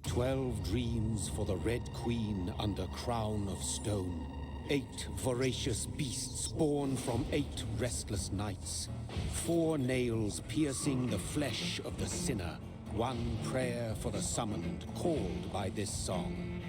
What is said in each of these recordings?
12 dreams for the Red Queen under crown of stone. 8 voracious beasts born from 8 restless nights. 4 nails piercing the flesh of the sinner. 1 prayer for the summoned, called by this song.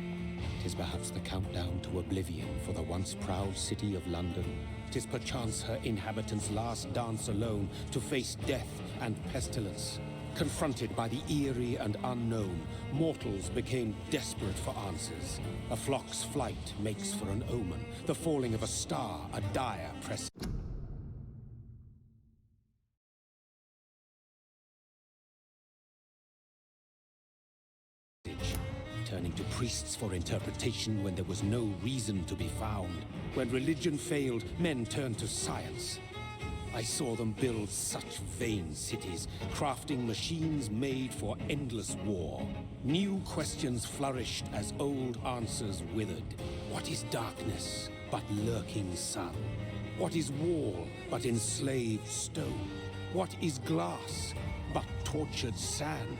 'Tis perhaps the countdown to oblivion for the once proud city of London. 'Tis perchance her inhabitants' last dance alone to face death and pestilence. Confronted by the eerie and unknown, mortals became desperate for answers. A flock's flight makes for an omen, the falling of a star, a dire presage. Turning to priests for interpretation when there was no reason to be found. When religion failed, men turned to science. I saw them build such vain cities, crafting machines made for endless war. New questions flourished as old answers withered. What is darkness but lurking sun? What is wall but enslaved stone? What is glass but tortured sand?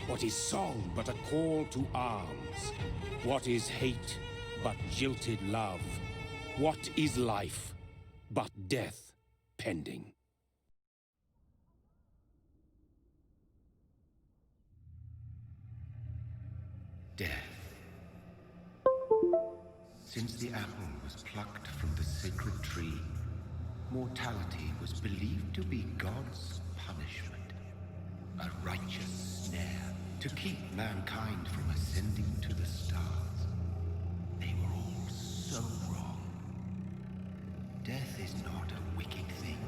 What is song but a call to arms? What is hate but jilted love? What is life but death pending? Death. Since the apple was plucked from the sacred tree, mortality was believed to be God's punishment. A righteous snare to keep mankind from ascending to the stars. They were all so wrong. Death is not a wicked thing,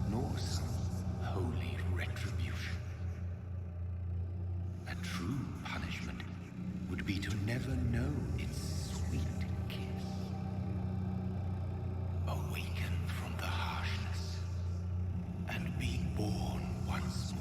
nor some holy retribution. A true punishment would be to never know its sweet kiss. Awaken from the harshness and be born once more.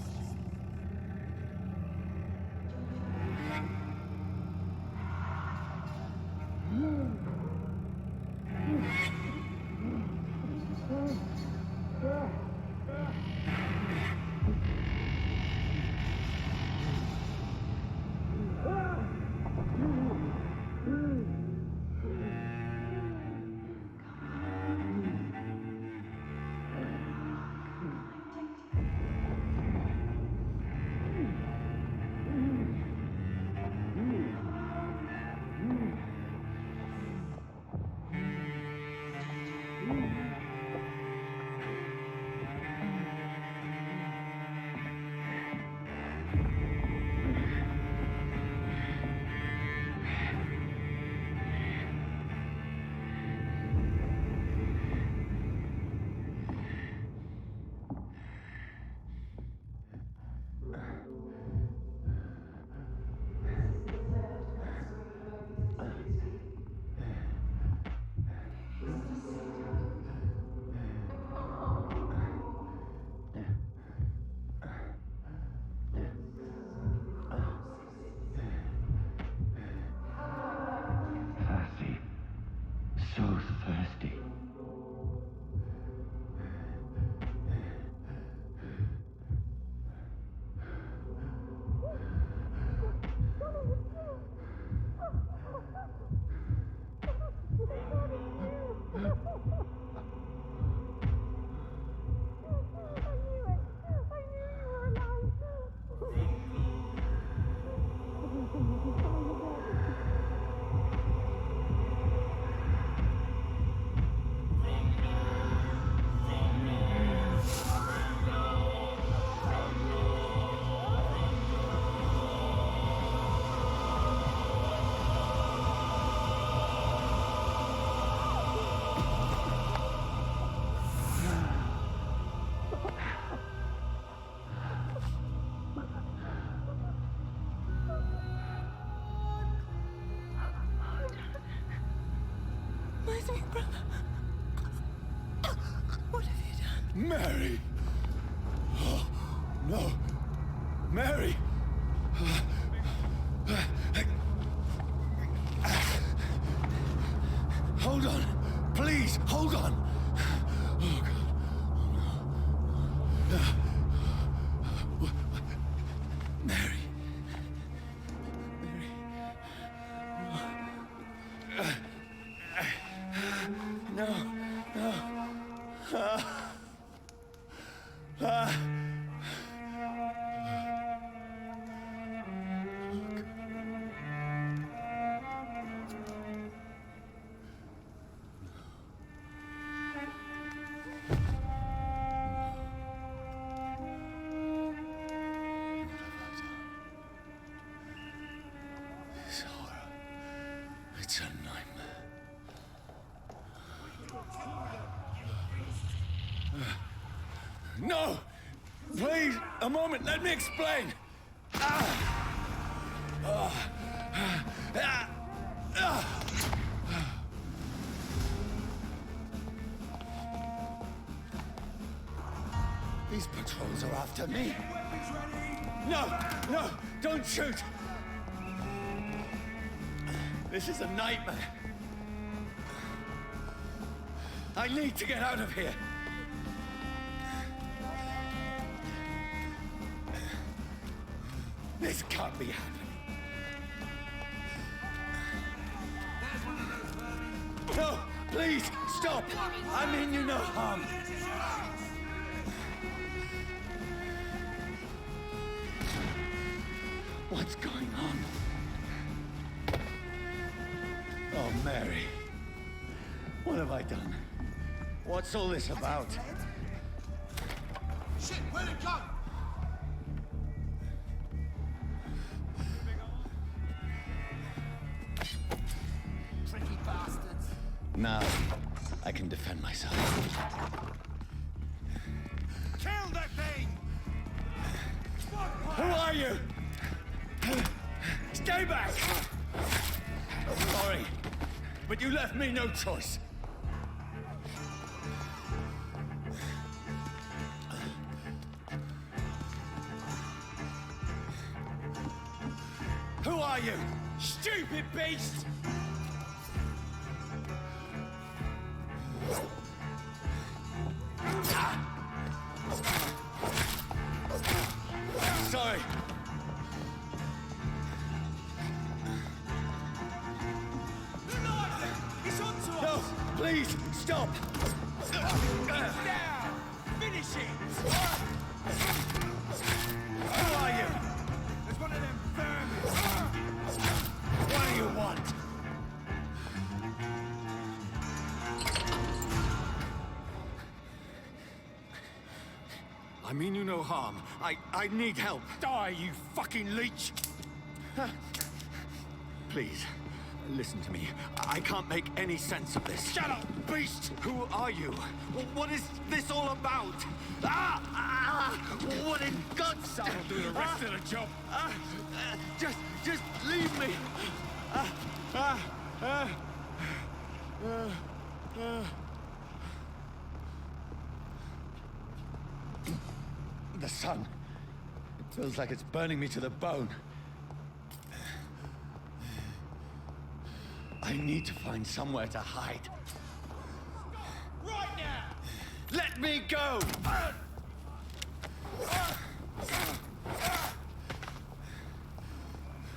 So thirsty. What have you done? Mary! Oh, no. Mary! Hold on. Please, hold on. Oh, God. Oh, no. Mary. Mary. Please, a moment, let me explain. These patrols are after me. No, no, don't shoot. This is a nightmare. I need to get out of here. This can't be happening. No, please, stop! I mean you no harm. What's going on? Oh, Mary. What have I done? What's all this about? Shit, where'd it go? Tricky bastards. Now, I can defend myself. Kill that thing! Who are you? Stay back! Sorry, but you left me no choice. Who are you? Stupid beast! Sorry. No, please, stop! Down! Finish it! Who are you? There's one of them vermin! What do you want? I mean you no harm. I need help. Die, you fucking leech! Please, listen to me. I can't make any sense of this. Shut up, beast! Who are you? What is this all about? What in God's name? I'll do the rest of the job. Just leave me. The sun. It feels like it's burning me to the bone. I need to find somewhere to hide. Right now! Let me go!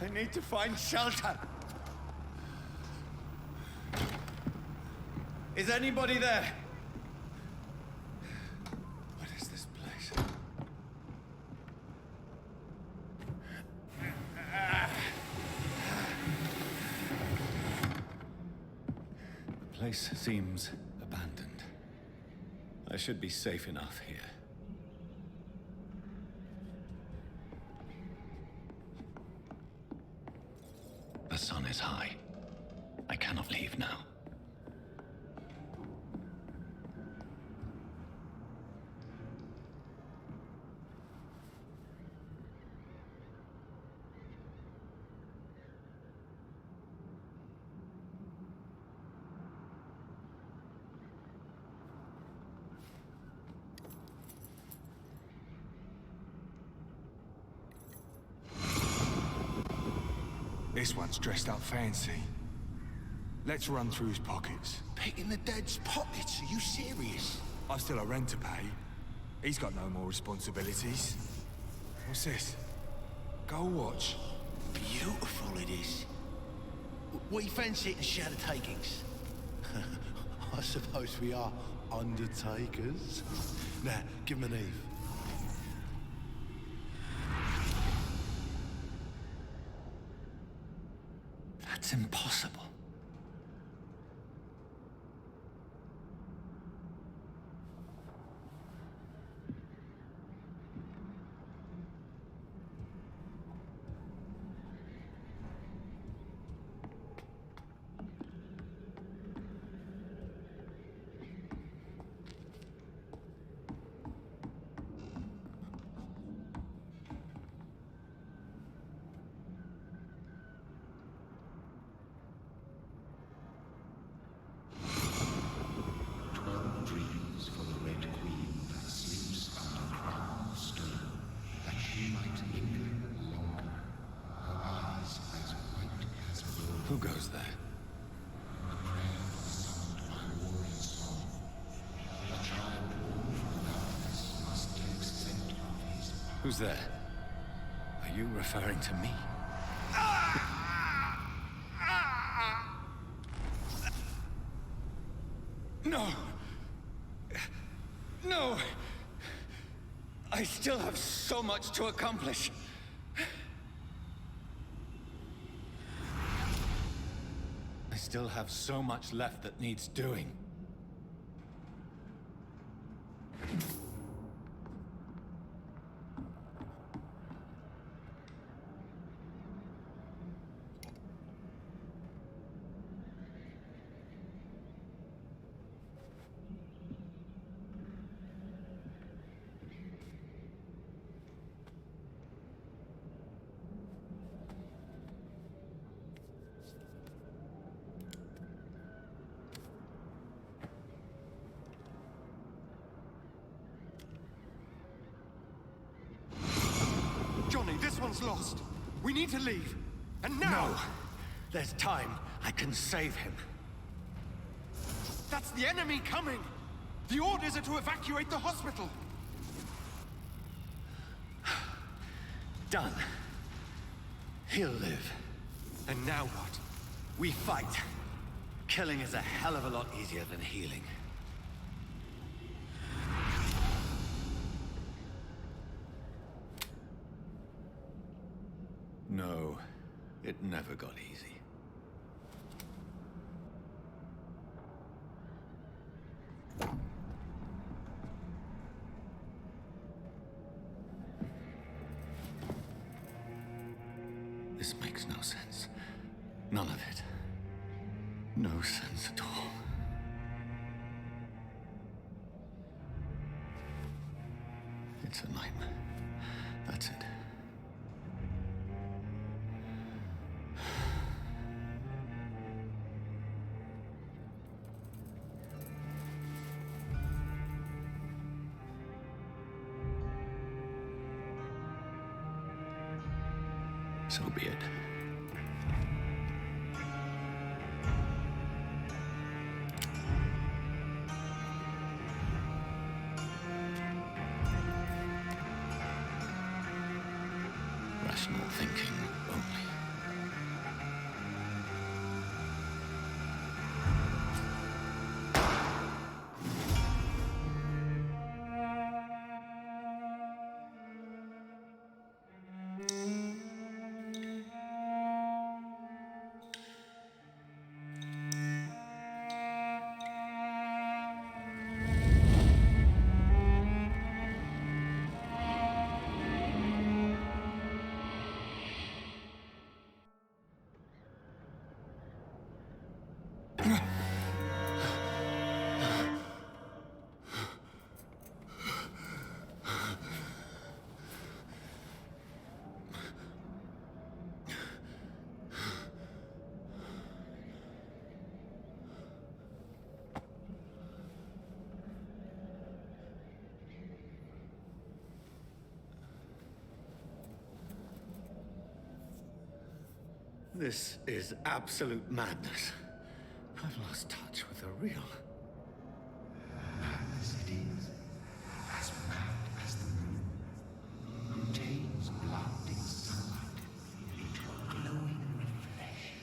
I need to find shelter. Is anybody there? What is this place? The place seems abandoned. I should be safe enough here. The sun is high. I cannot leave now. This one's dressed up fancy. Let's run through his pockets. Picking the dead's pockets? Are you serious? I've still a rent to pay. He's got no more responsibilities. What's this? Gold watch. Beautiful it is. We fancy it to share the takings. I suppose we are undertakers. Now, give him an Eve. That's impossible. Who goes there? Who's there? Are you referring to me? No! No! I still have so much to accomplish. I still have so much left that needs doing. Johnny, this one's lost. We need to leave. And now! No! There's time. I can save him. That's the enemy coming! The orders are to evacuate the hospital! Done. He'll live. And now what? We fight. Killing is a hell of a lot easier than healing. No, it never got easy. This makes no sense. None of it. No sense at all. It's a nightmare. That's it. So be it. Rational thinking only. This is absolute madness. I've lost touch with the real. Madness it is, as mad as the moon, contains blinding sunlight into a glowing reflection.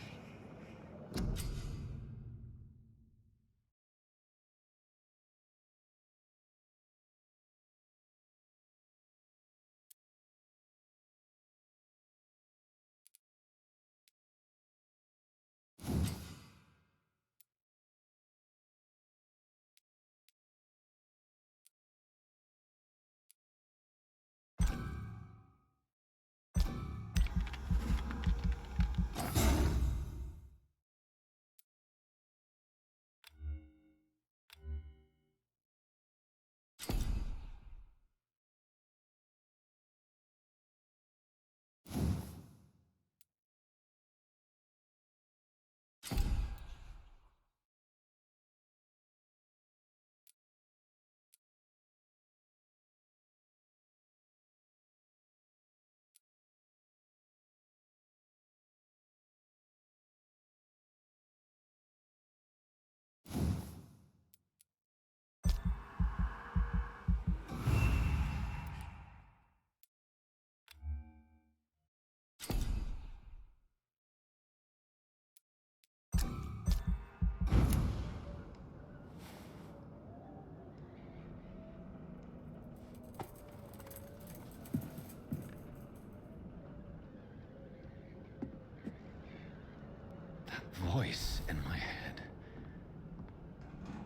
voice in my head.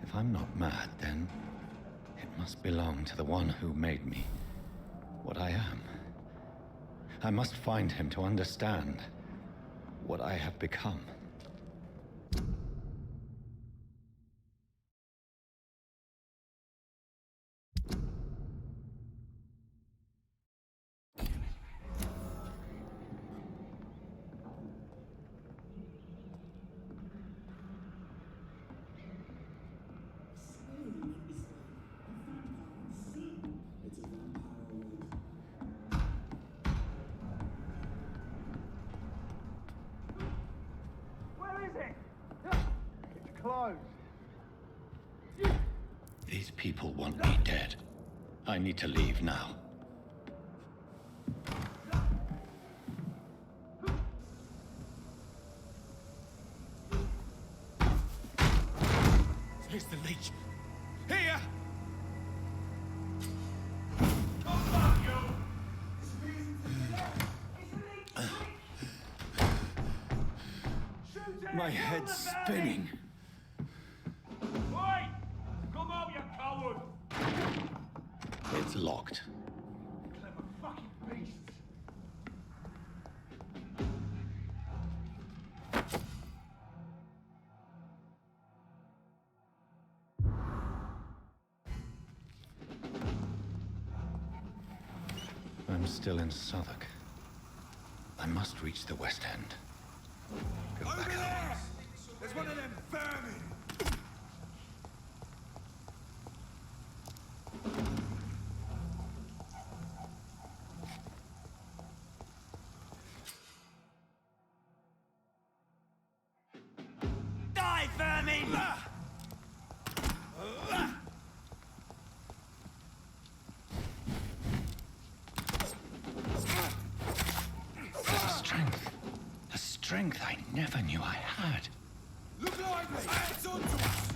If I'm not mad, then it must belong to the one who made me what I am. I must find him to understand what I have become. These people want me dead. I need to leave now. Here's the leech. Here! My head's spinning. Oi! Come out, you coward! It's locked. Clever fucking beasts! I'm still in Southwark. I must reach the West End. Go Over back there! home. There's one of them vermin! Die, vermin! A strength I never knew I had. Look lively! Hands on to us!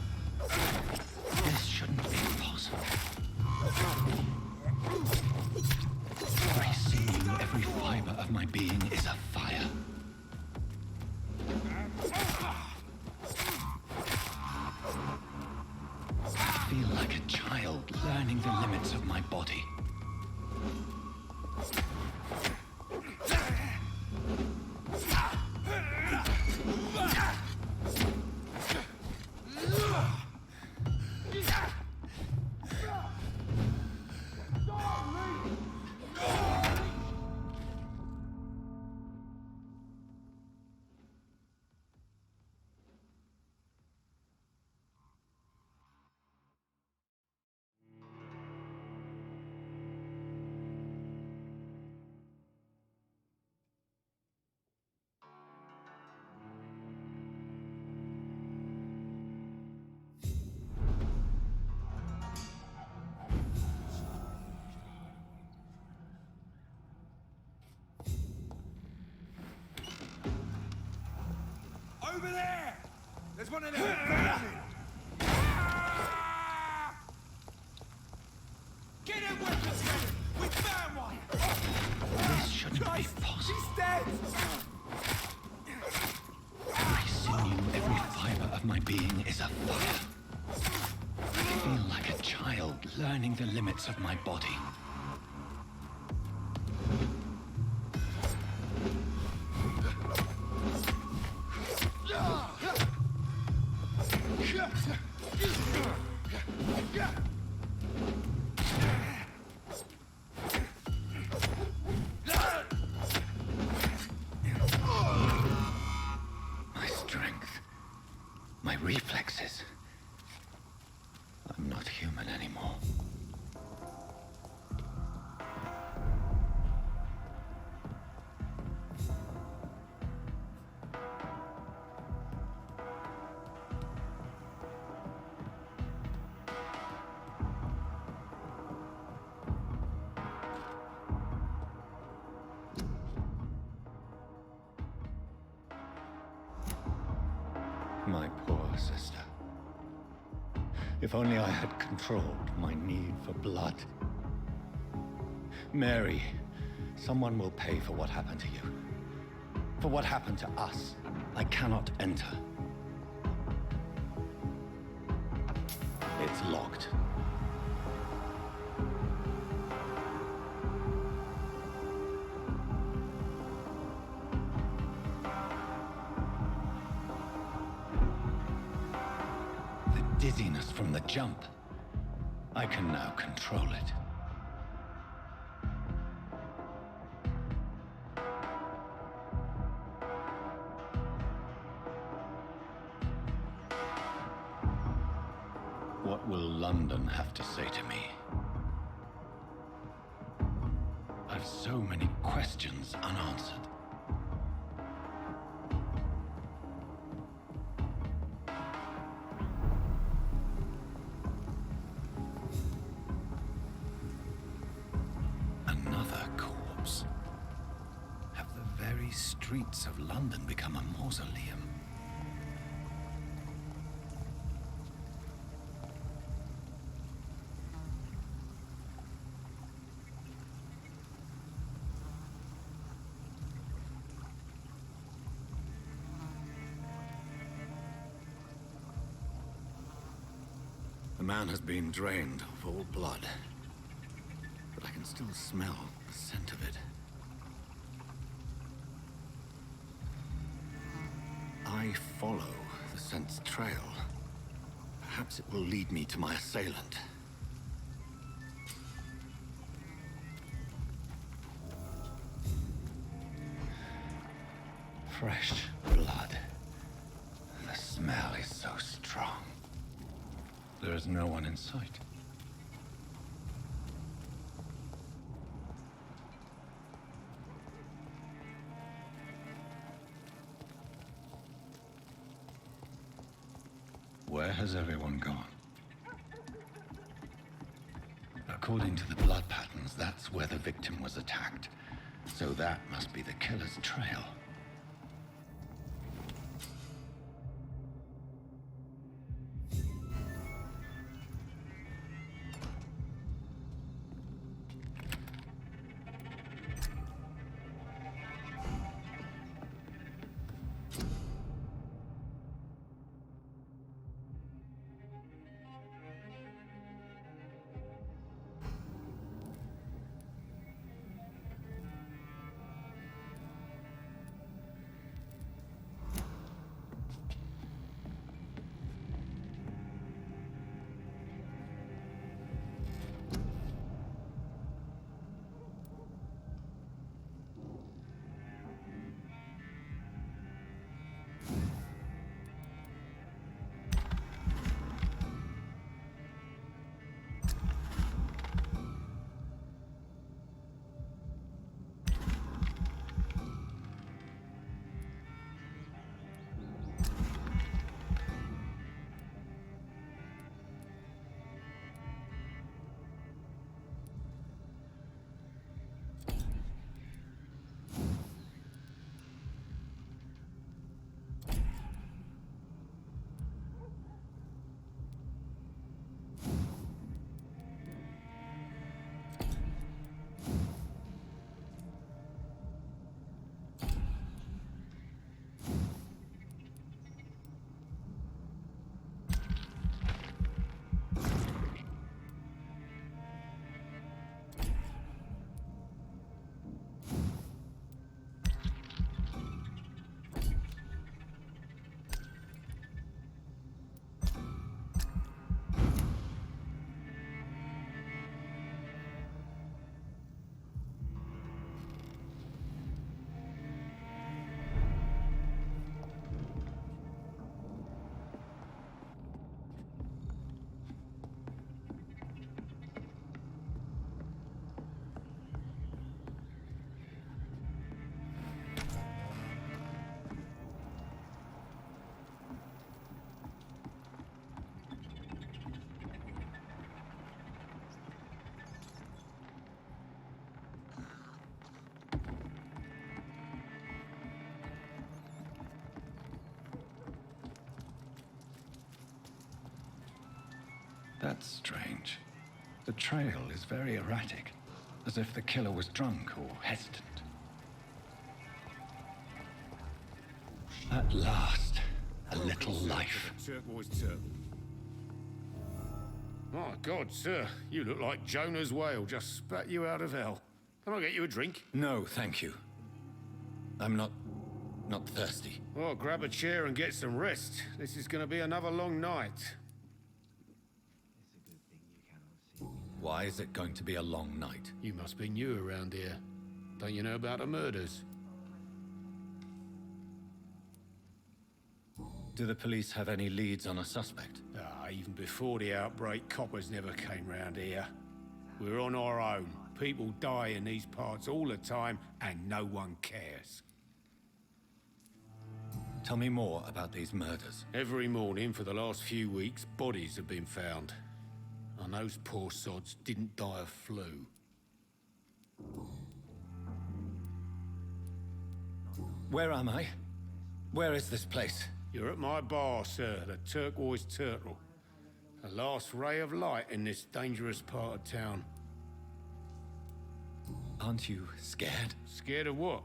This shouldn't be possible. Every sinew, every fiber of my being is afire. I feel like a child learning the limits of my body. Over there! There's one of them vermin! Get him weapons ready! We found one! This shouldn't be possible. She's dead! Every sinew, every fiber of my being is afire. I feel like a child learning the limits of my body. My strength, my reflexes. I'm not human anymore. My poor sister. If only I had controlled my need for blood. Mary, someone will pay for what happened to you. For what happened to us. I cannot enter It's locked. The dizziness from the jump. I can now control it. What will London have to say to me? I've so many questions unanswered. Another corpse. Have the very streets of London become a mausoleum? The man has been drained of all blood, but I can still smell the scent of it. I follow the scent's trail. Perhaps it will lead me to my assailant. Fresh blood. The smell is so strong. There is no one in sight. Where has everyone gone? According to the blood patterns, that's where the victim was attacked. So that must be the killer's trail. That's strange. The trail is very erratic, as if the killer was drunk or hesitant. At last, a little life. My God, sir, you look like Jonah's whale just spat you out of hell. Can I get you a drink? No, thank you. I'm not thirsty. Well, grab a chair and get some rest. This is going to be another long night. Why is it going to be a long night? You must be new around here. Don't you know about the murders? Do the police have any leads on a suspect? Even before the outbreak, coppers never came round here. We're on our own. People die in these parts all the time, and no one cares. Tell me more about these murders. Every morning for the last few weeks, bodies have been found. And those poor sods didn't die of flu. Where am I? Where is this place? You're at my bar, sir, the Turquoise Turtle. The last ray of light in this dangerous part of town. Aren't you scared? Scared of what?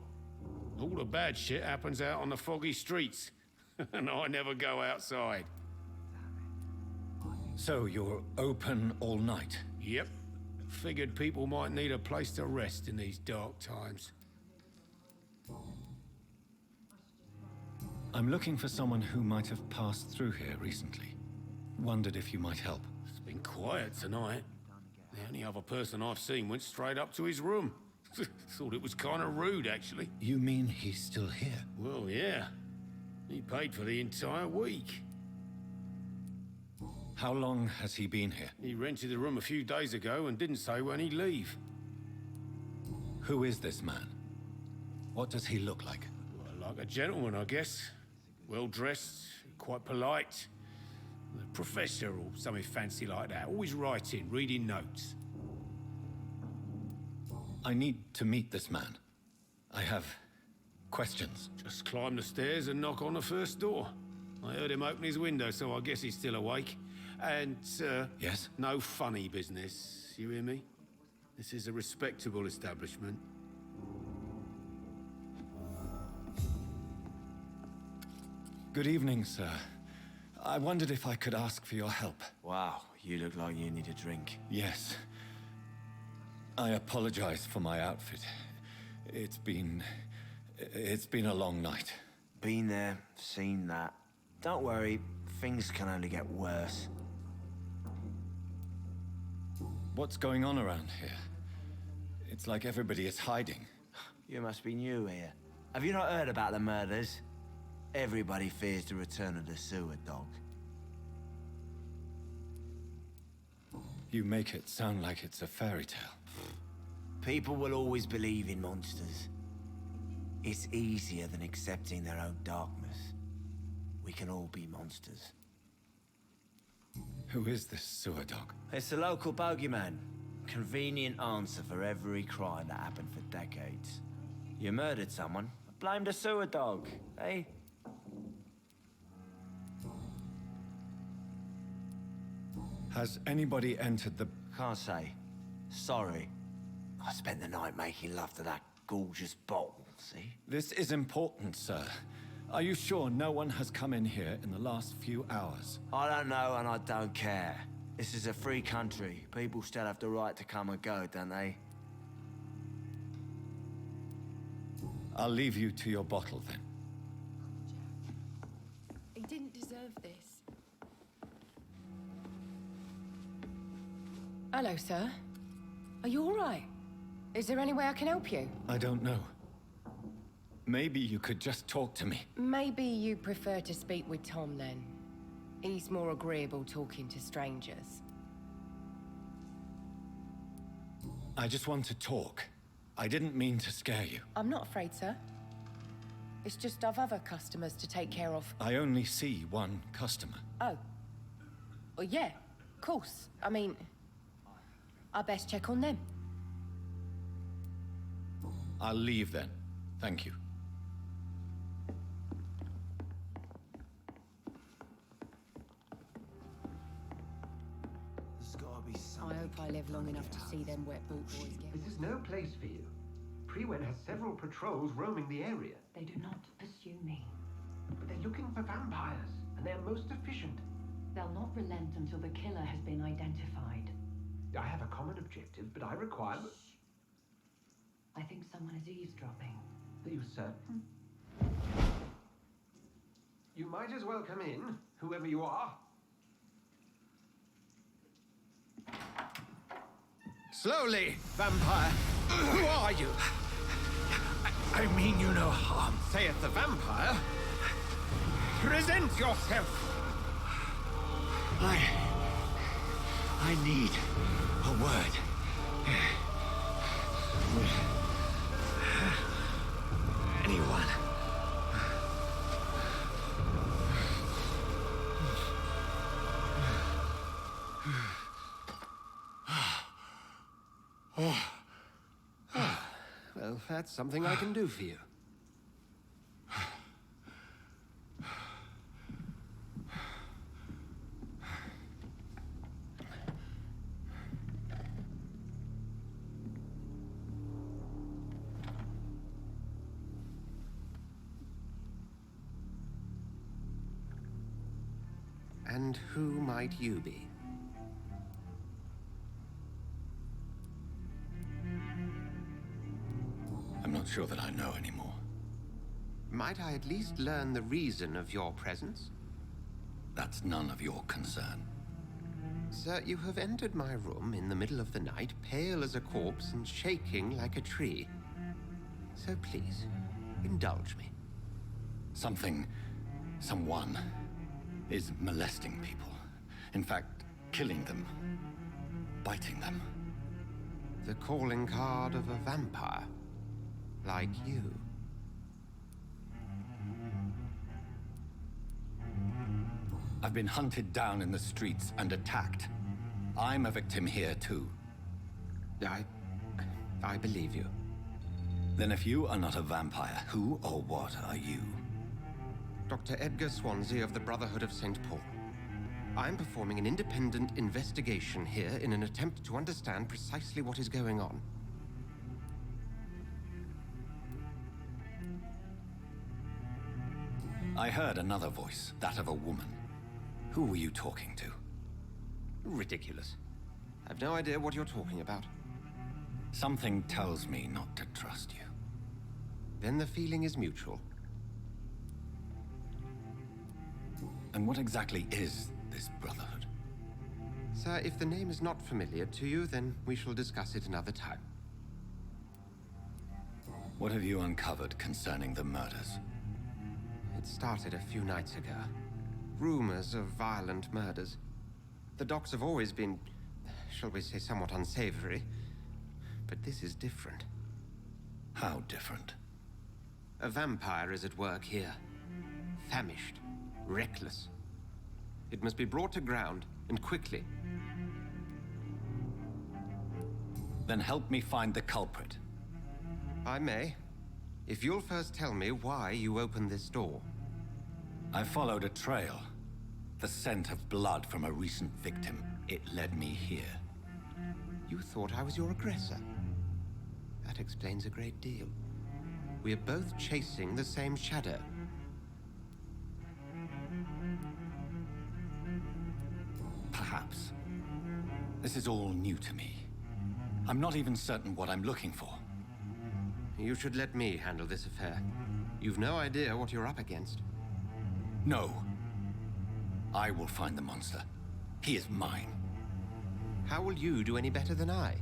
All the bad shit happens out on the foggy streets. And I never go outside. So you're open all night? Yep. Figured people might need a place to rest in these dark times. I'm looking for someone who might have passed through here recently. Wondered if you might help. It's been quiet tonight. The only other person I've seen went straight up to his room. Thought it was kind of rude, actually. You mean he's still here? Well, yeah. He paid for the entire week. How long has he been here? He rented the room a few days ago and didn't say when he'd leave. Who is this man? What does he look like? Well, like a gentleman, I guess. Well-dressed, quite polite. A professor or something fancy like that. Always writing, reading notes. I need to meet this man. I have questions. Just climb the stairs and knock on the first door. I heard him open his window, so I guess he's still awake. And, Yes? no funny business. You hear me? This is a respectable establishment. Good evening, sir. I wondered if I could ask for your help. Wow, you look like you need a drink. Yes. I apologize for my outfit. It's been a long night. Been there, seen that. Don't worry, things can only get worse. What's going on around here? It's like everybody is hiding. You must be new here. Have you not heard about the murders? Everybody fears the return of the sewer dog. You make it sound like it's a fairy tale. People will always believe in monsters. It's easier than accepting their own darkness. We can all be monsters. Who is this sewer dog? It's the local bogeyman. Convenient answer for every crime that happened for decades. You murdered someone, blame the sewer dog, eh? Has anybody entered the... Can't say. Sorry. I spent the night making love to that gorgeous bottle, see? This is important, sir. Are you sure no one has come in here in the last few hours? I don't know and I don't care. This is a free country. People still have the right to come and go, don't they? I'll leave you to your bottle, then. He didn't deserve this. Hello, sir. Are you all right? Is there any way I can help you? I don't know. Maybe you could just talk to me. Maybe you prefer to speak with Tom, then. He's more agreeable talking to strangers. I just want to talk. I didn't mean to scare you. I'm not afraid, sir. It's just I've other customers to take care of. I only see one customer. Oh. Well, yeah, of course. I mean, I best check on them. I'll leave then. Thank you. There's gotta be I something. hope I live long enough to see them wet boot boys get. This is no place for you. Prewen has several patrols roaming the area, They do not pursue me. but they're looking for vampires, and they're most efficient. They'll not relent until the killer has been identified. I have a common objective, but I require... I think someone is eavesdropping. Are you certain? You might as well come in, whoever you are. Slowly, vampire. Who are you? I mean you no harm. Saith the vampire. Present yourself. I need a word. Anyone. Well, that's something I can do for you. And who might you be? I'm not sure that I know anymore. Might I at least learn the reason of your presence? That's none of your concern. Sir, you have entered my room in the middle of the night, pale as a corpse and shaking like a tree. So please, indulge me. Someone is molesting people. In fact, killing them. Biting them. The calling card of a vampire. Like you. I've been hunted down in the streets and attacked. I'm a victim here, too. I believe you. Then if you are not a vampire, who or what are you? Dr. Edgar Swansea of the Brotherhood of St. Paul. I'm performing an independent investigation here in an attempt to understand precisely what is going on. I heard another voice, that of a woman. Who were you talking to? Ridiculous. I've no idea what you're talking about. Something tells me not to trust you. Then the feeling is mutual. And what exactly is this Brotherhood? Sir, if the name is not familiar to you, then we shall discuss it another time. What have you uncovered concerning the murders? It started a few nights ago. Rumors of violent murders. The docks have always been, shall we say, somewhat unsavory. But this is different. How different? A vampire is at work here. Famished. Reckless. It must be brought to ground, and quickly. Then help me find the culprit. I may. If you'll first tell me why you opened this door. I followed a trail. The scent of blood from a recent victim. It led me here. You thought I was your aggressor. That explains a great deal. We are both chasing the same shadow. Perhaps. This is all new to me. I'm not even certain what I'm looking for. You should let me handle this affair. You've no idea what you're up against. No. I will find the monster. He is mine. How will you do any better than I?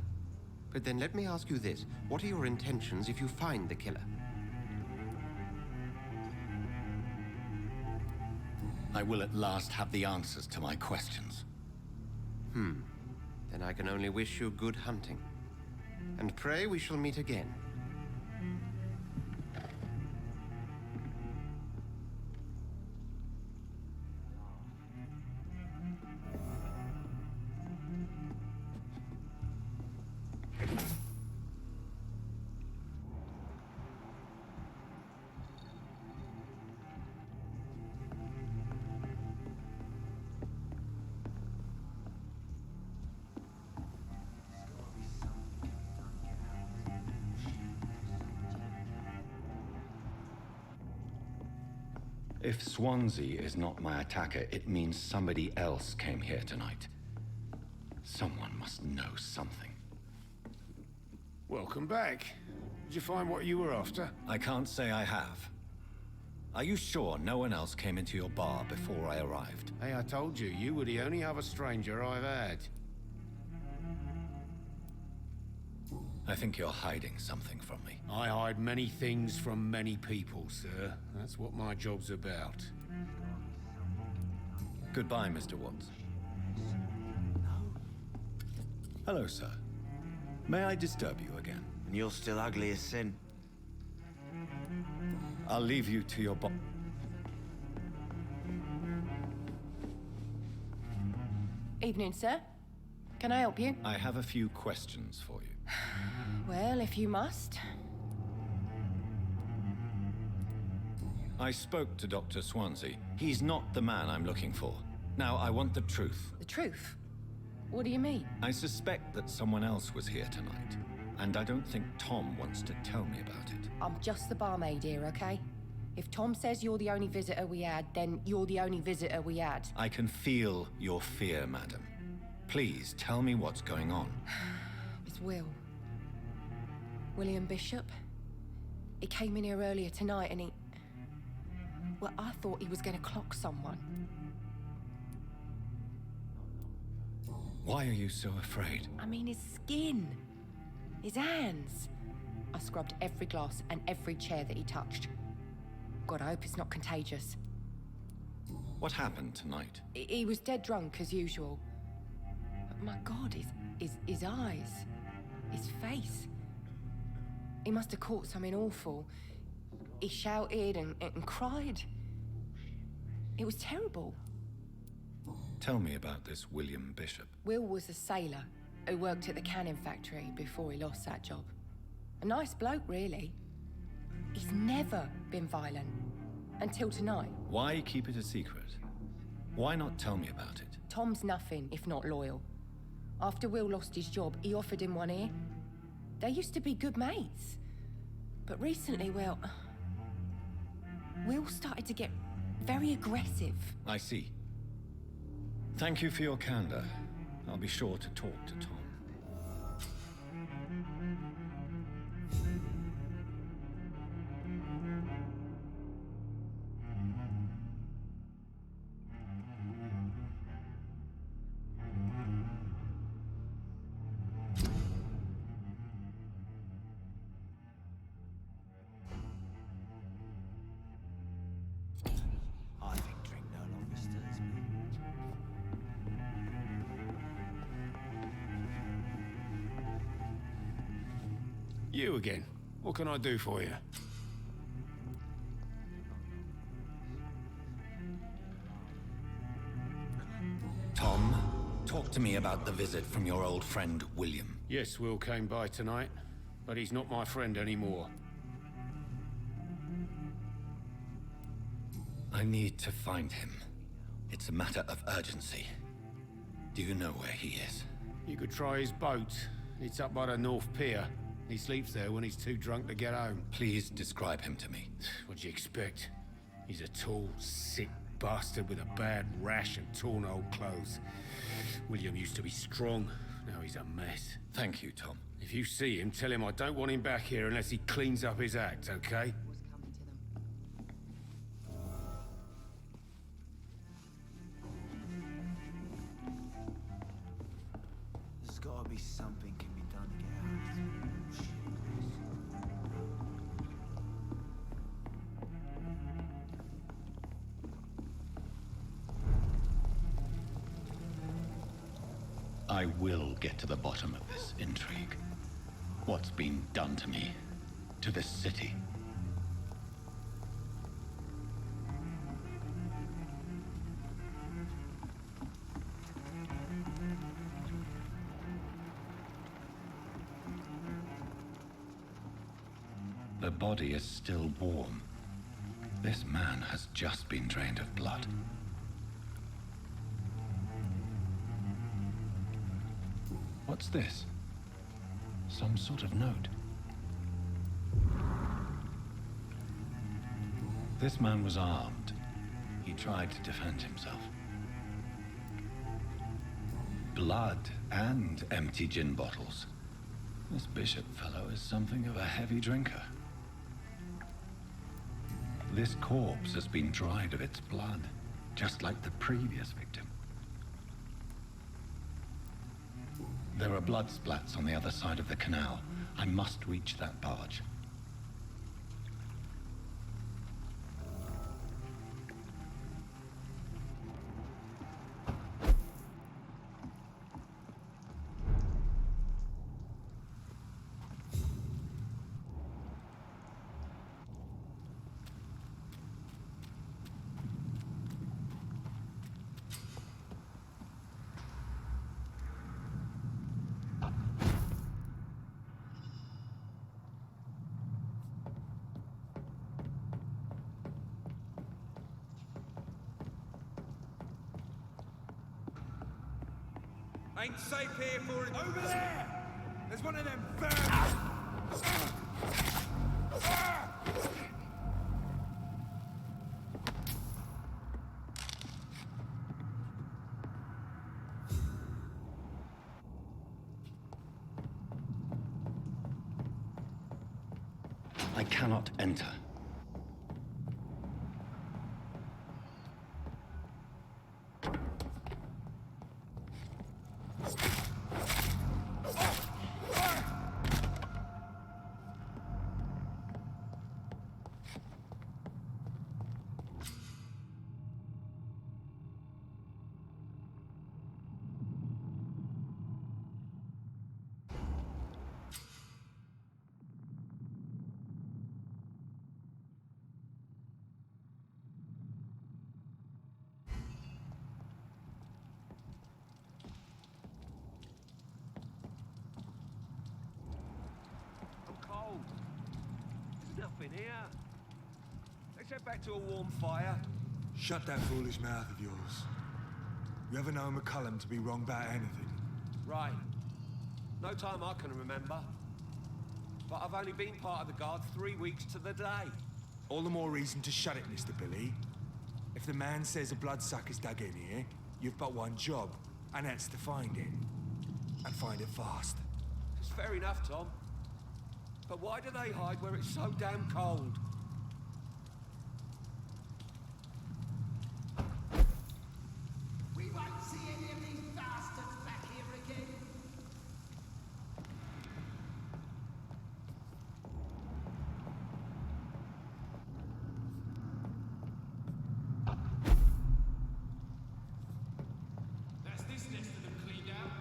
But then let me ask you this. What are your intentions if you find the killer? I will at last have the answers to my questions. Then I can only wish you good hunting. And pray we shall meet again. If Swansea is not my attacker, it means somebody else came here tonight. Someone must know something. Welcome back. Did you find what you were after? I can't say I have. Are you sure no one else came into your bar before I arrived? Hey, I told you, you were the only other stranger I've had. I think you're hiding something from me. I hide many things from many people, sir. That's what my job's about. Goodbye, Mr. Watts. Hello, sir. May I disturb you again? And you're still ugly as sin. I'll leave you to your Evening, sir. Can I help you? I have a few questions for you. Well, if you must. I spoke to Dr. Swansea. He's not the man I'm looking for. Now, I want the truth. The truth? What do you mean? I suspect that someone else was here tonight, and I don't think Tom wants to tell me about it. I'm just the barmaid here, okay? If Tom says you're the only visitor we had, then you're the only visitor we had. I can feel your fear, madam. Please, tell me what's going on. It's Will. William Bishop. He came in here earlier tonight and he... Well, I thought he was going to clock someone. Why are you so afraid? I mean, his skin. His hands. I scrubbed every glass and every chair that he touched. God, I hope it's not contagious. What happened tonight? He was dead drunk, as usual. But my God, his eyes. His face. He must have caught something awful. He shouted and cried. It was terrible. Tell me about this William Bishop. Will was a sailor who worked at the cannon factory before he lost that job. A nice bloke, really. He's never been violent. Until tonight. Why keep it a secret? Why not tell me about it? Tom's nothing if not loyal. After Will lost his job, he offered him one ear. They used to be good mates. But recently, well... Will started to get very aggressive. I see. Thank you for your candor. I'll be sure to talk to Tom. I think drink no longer stirs me. You again. What can I do for you? Tom, talk to me about the visit from your old friend, William. Yes, Will came by tonight, but he's not my friend anymore. I need to find him. It's a matter of urgency. Do you know where he is? You could try his boat. It's up by the North Pier. He sleeps there when he's too drunk to get home. Please describe him to me. What do you expect? He's a tall, sick bastard with a bad rash and torn old clothes. William used to be strong. Now he's a mess. Thank you, Tom. If you see him, tell him I don't want him back here unless he cleans up his act, okay? There's gotta be something can be done to get out of this bullshit. I will get to the bottom of this intrigue. What's been done to me, to this city. The body is still warm. This man has just been drained of blood. What's this? Some sort of note. This man was armed. he tried to defend himself. Blood and empty gin bottles. This bishop fellow is something of a heavy drinker. This corpse has been dried of its blood, just like the previous victim. There are blood splats on the other side of the canal. I must reach that barge. Ain't safe here for it. Over there! There's one of them birds! I cannot enter. Here. Let's head back to a warm fire. Shut that foolish mouth of yours. You ever known McCullum to be wrong about anything? Right. No time I can remember. But I've only been part of the guard 3 weeks to the day. All the more reason to shut it, Mr. Billy. If the man says a bloodsucker's dug in here, you've but one job, and that's to find it. And find it fast. It's fair enough, Tom. But why do they hide where it's so damn cold? We won't see any of these bastards back here again. That's this nest of them cleaned out.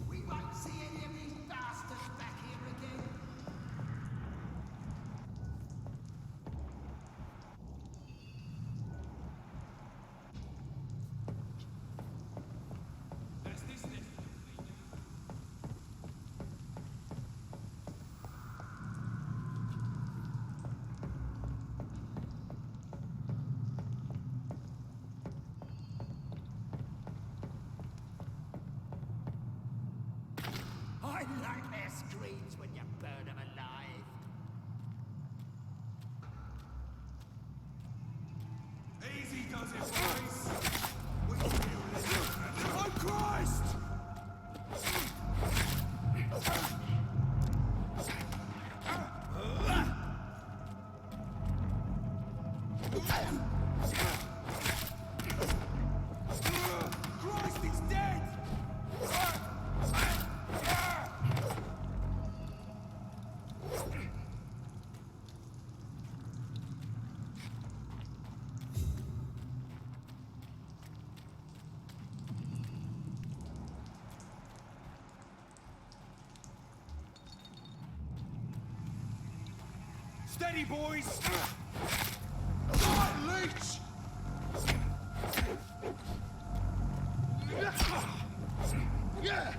We won't see any of these bastards back here again. That's this nest of them cleaned out. I like their screams when you burn them alive. Easy does it, boys. We still live. Oh, Christ! Steady, boys! Right, Leech! Yeah!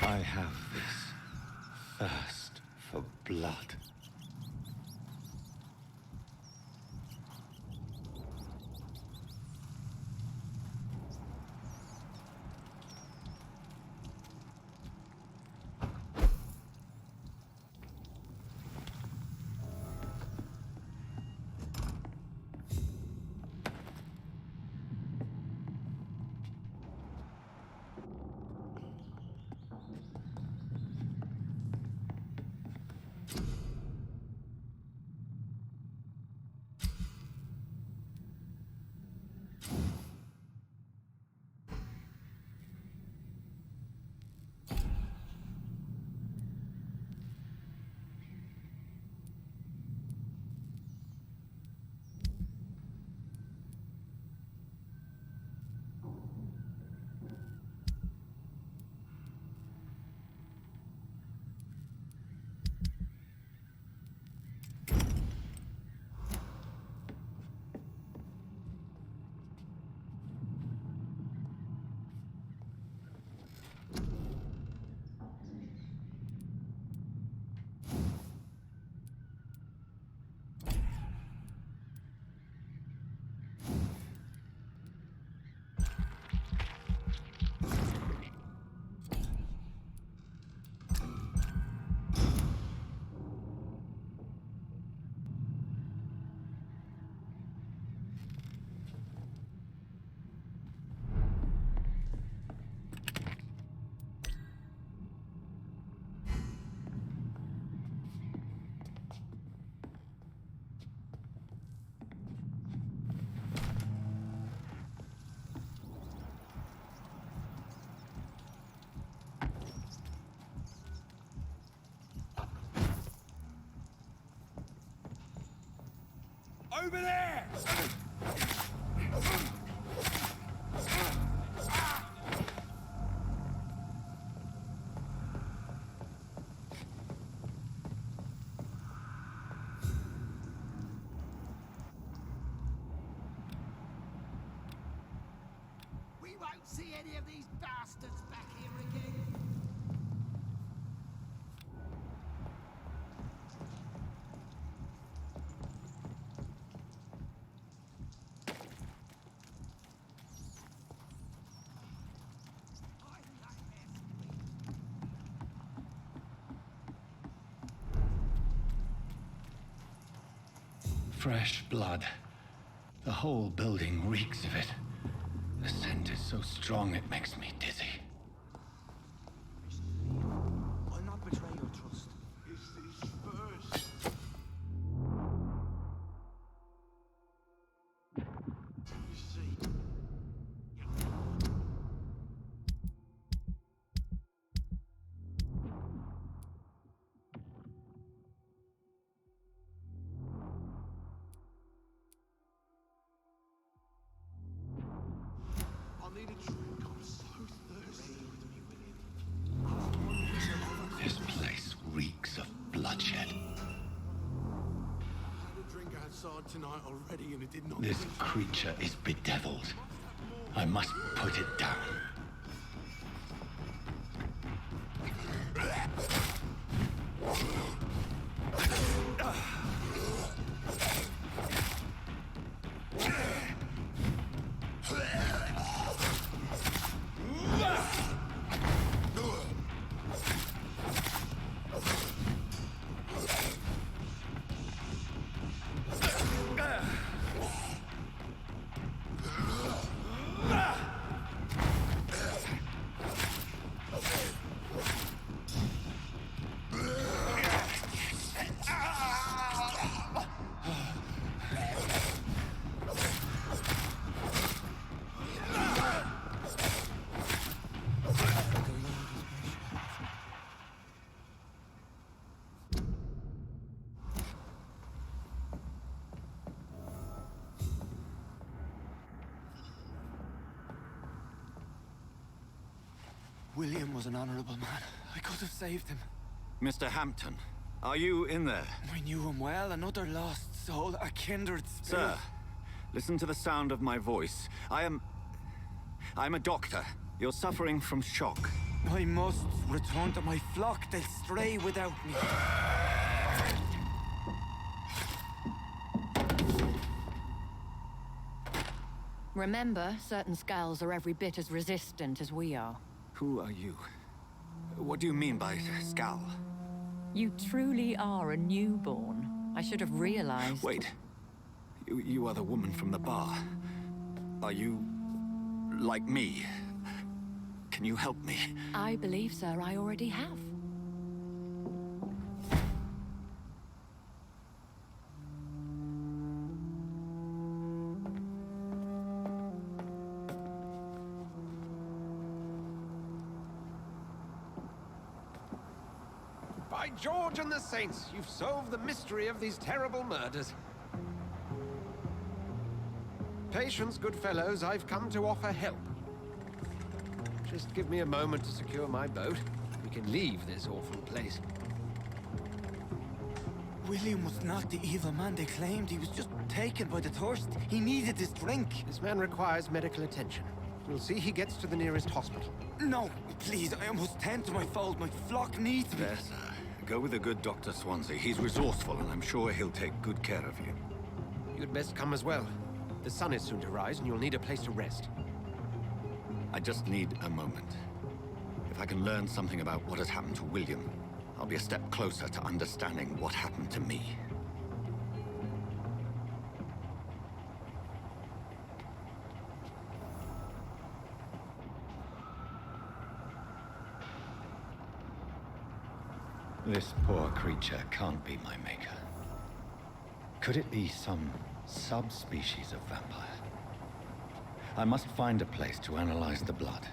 I have this thirst for blood. Over there! We won't see any of these bastards back here again. Fresh blood. The whole building reeks of it. The scent is so strong it makes me dizzy. I'll not betray your trust. Is this first? You see. when it did not. This creature is bedeviled. I must put it down. William was an honorable man. I could have saved him. Mr. Hampton, are you in there? I knew him well, another lost soul, a kindred spirit. Sir, listen to the sound of my voice. I'm a doctor. You're suffering from shock. I must return to my flock. They'll stray without me. Remember, certain skulls are every bit as resistant as we are. Who are you? What do you mean by scowl? You truly are a newborn. I should have realized. Wait. You are the woman from the bar. Are you... like me? Can you help me? I believe, sir, I already have. By George and the Saints, you've solved the mystery of these terrible murders. Patience, good fellows, I've come to offer help. Just give me a moment to secure my boat. We can leave this awful place. William was not the evil man they claimed. He was just taken by the thirst. He needed this drink. This man requires medical attention. We'll see he gets to the nearest hospital. No, please, I must tend to my fold. My flock needs me. There, sir. Go with the good Dr. Swansea. He's resourceful, and I'm sure he'll take good care of you. You'd best come as well. The sun is soon to rise, and you'll need a place to rest. I just need a moment. If I can learn something about what has happened to William, I'll be a step closer to understanding what happened to me. This poor creature can't be my maker. Could it be some subspecies of vampire? I must find a place to analyze the blood.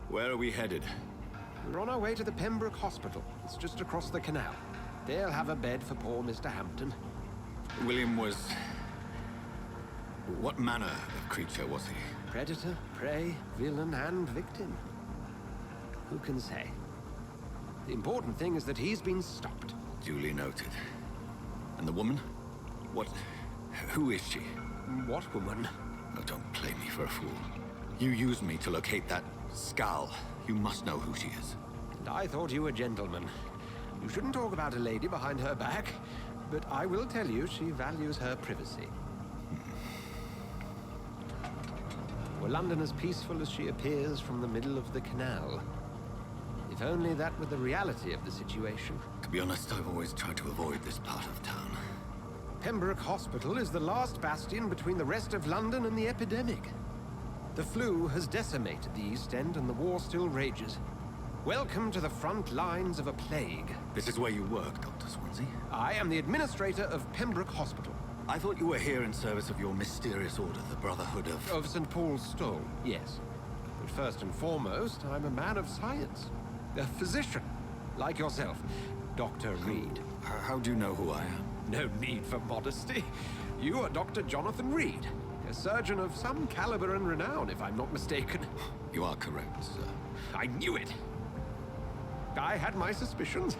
Where are we headed? We're on our way to the Pembroke Hospital. It's just across the canal. They'll have a bed for poor Mr. Hampton. William was... what manner of creature was he? Predator, prey, villain, and victim. Who can say? The important thing is that he's been stopped. Duly noted. And the woman? What... who is she? What woman? Oh, don't play me for a fool. You used me to locate that skull. You must know who she is. And I thought you a gentleman. You shouldn't talk about a lady behind her back, but I will tell you she values her privacy. Were London as peaceful as she appears from the middle of the canal? If only that were the reality of the situation. To be honest, I've always tried to avoid this part of town. Pembroke Hospital is the last bastion between the rest of London and the epidemic. The flu has decimated the East End and the war still rages. Welcome to the front lines of a plague. This is where you work, Dr. Swansea? I am the administrator of Pembroke Hospital. I thought you were here in service of your mysterious order, the Brotherhood of... Of St. Paul's Stole, yes. But first and foremost, I'm a man of science. A physician, like yourself, Dr. Reed. How do you know who I am? No need for modesty. You are Dr. Jonathan Reed, a surgeon of some caliber and renown, if I'm not mistaken. You are correct, sir. I knew it! I had my suspicions.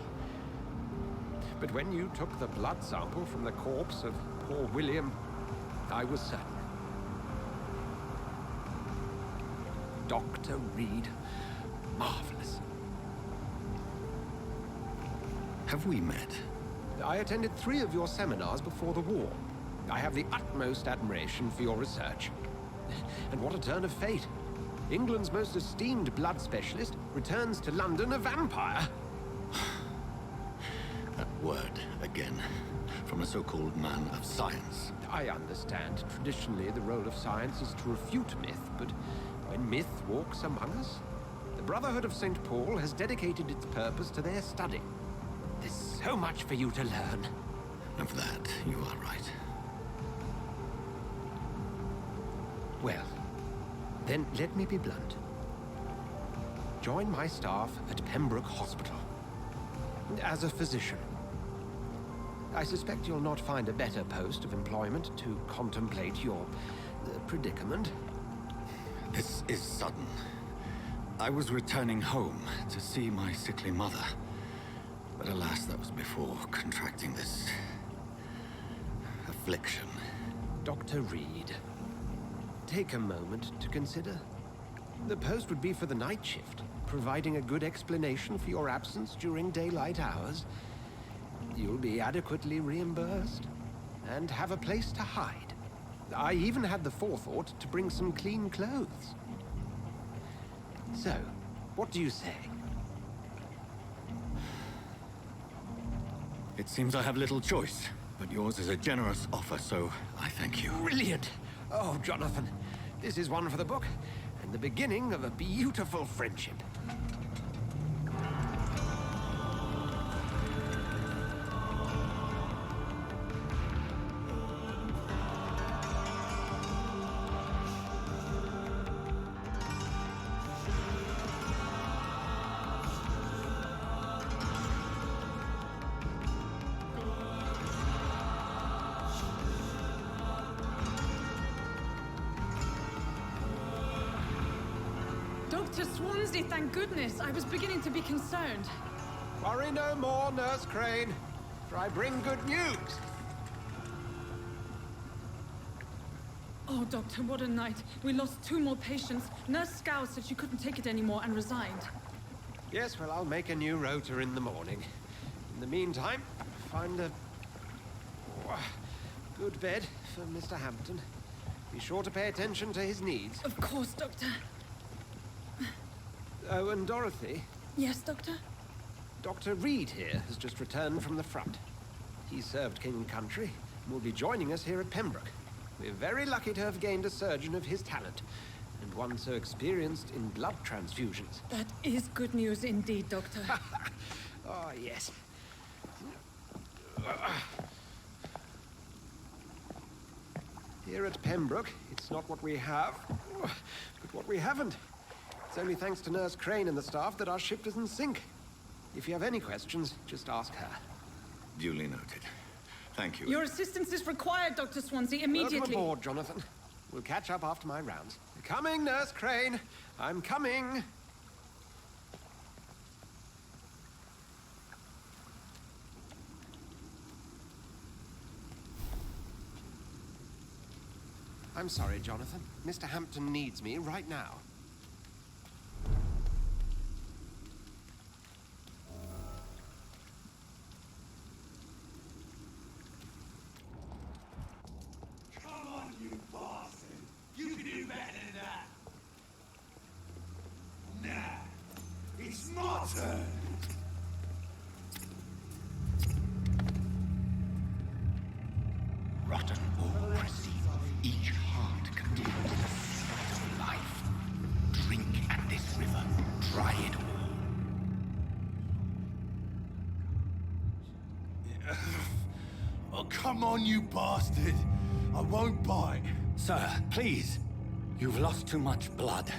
But when you took the blood sample from the corpse of poor William, I was certain. Dr. Reed. Marvelous. Have we met? I attended 3 of your seminars before the war. I have the utmost admiration for your research. And what a turn of fate. England's most esteemed blood specialist returns to London a vampire. That word, again, from a so-called man of science. I understand. Traditionally, the role of science is to refute myth, but when myth walks among us, the Brotherhood of St. Paul has dedicated its purpose to their study. There's so much for you to learn. Of that, you are right. Well, then let me be blunt. Join my staff at Pembroke Hospital. As a physician. I suspect you'll not find a better post of employment to contemplate your predicament. This is sudden. I was returning home to see my sickly mother. But alas, that was before contracting this affliction. Dr. Reed, take a moment to consider. The post would be for the night shift, providing a good explanation for your absence during daylight hours. You'll be adequately reimbursed, and have a place to hide. I even had the forethought to bring some clean clothes. So, what do you say? It seems I have little choice, but yours is a generous offer, so I thank you. Brilliant! Oh, Jonathan, this is one for the book, and the beginning of a beautiful friendship. Dr. Swansea, thank goodness. I was beginning to be concerned. Worry no more, Nurse Crane, for I bring good news. Oh, Doctor, what a night. We lost 2 more patients. Nurse Scow said she couldn't take it anymore and resigned. Yes, well, I'll make a new rota in the morning. In the meantime, find a good bed for Mr. Hampton. Be sure to pay attention to his needs. Of course, Doctor. Oh, and Dorothy? Yes, Doctor? Dr. Reed here has just returned from the front. He served King and Country and will be joining us here at Pembroke. We're very lucky to have gained a surgeon of his talent, and one so experienced in blood transfusions. That is good news indeed, Doctor. Oh, yes. Here at Pembroke, it's not what we have, but what we haven't. It's only thanks to Nurse Crane and the staff that our ship doesn't sink. If you have any questions, just ask her. Duly noted. Thank you. Your assistance is required, Dr. Swansea, immediately. Welcome aboard, Jonathan. We'll catch up after my rounds. Coming, Nurse Crane. I'm coming. I'm sorry, Jonathan. Mr. Hampton needs me right now. Come on, you bastard! You can do better than that! Nah, it's my turn! Rotten or receive, each heart contains the sweat of life. Drink at this river, try it all. Oh, come on, you bastard! I won't bite. Sir, please. You've lost too much blood.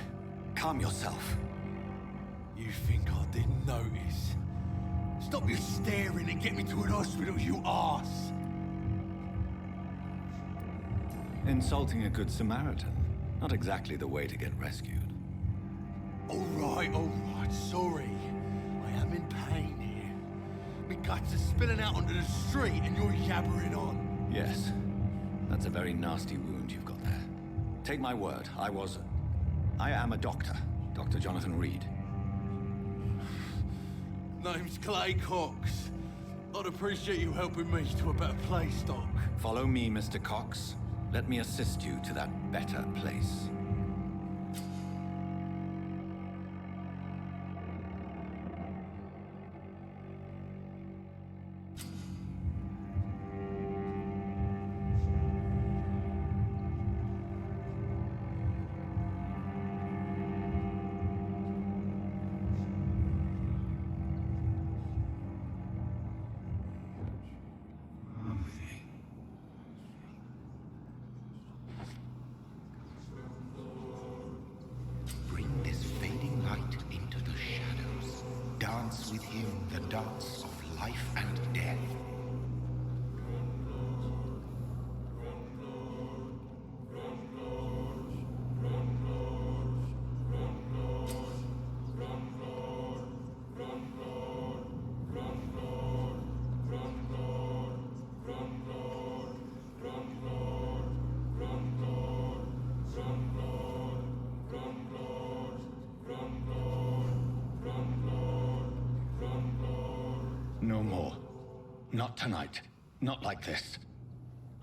Calm yourself. You think I didn't notice? Stop your staring and get me to an hospital, you arse! Insulting a good Samaritan. Not exactly the way to get rescued. All right, sorry. I am in pain here. My guts are spilling out onto the street and you're yabbering on. Yes. That's a very nasty wound you've got there. Take my word, I am a doctor. Dr. Jonathan Reed. Name's Clay Cox. I'd appreciate you helping me to a better place, Doc. Follow me, Mr. Cox. Let me assist you to that better place. Bring this fading light into the shadows. Dance with him the dance of life and death. No more. Not tonight. Not like this.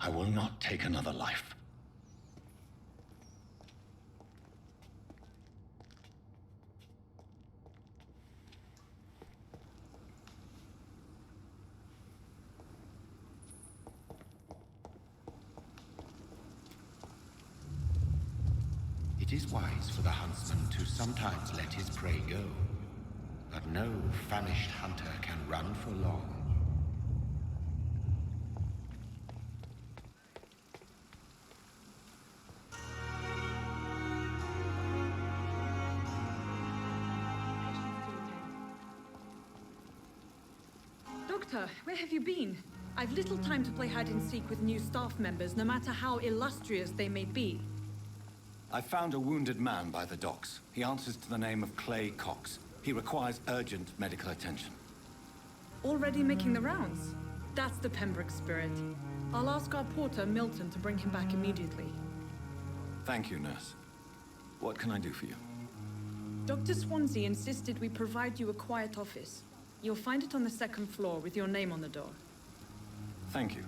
I will not take another life. It is wise for the huntsman to sometimes let his prey go. But no famished hunter can run for long. Doctor, where have you been? I've little time to play hide and seek with new staff members, no matter how illustrious they may be. I found a wounded man by the docks. He answers to the name of Clay Cox. He requires urgent medical attention. Already making the rounds? That's the Pembroke spirit. I'll ask our porter, Milton, to bring him back immediately. Thank you, nurse. What can I do for you? Dr. Swansea insisted we provide you a quiet office. You'll find it on the second floor with your name on the door. Thank you.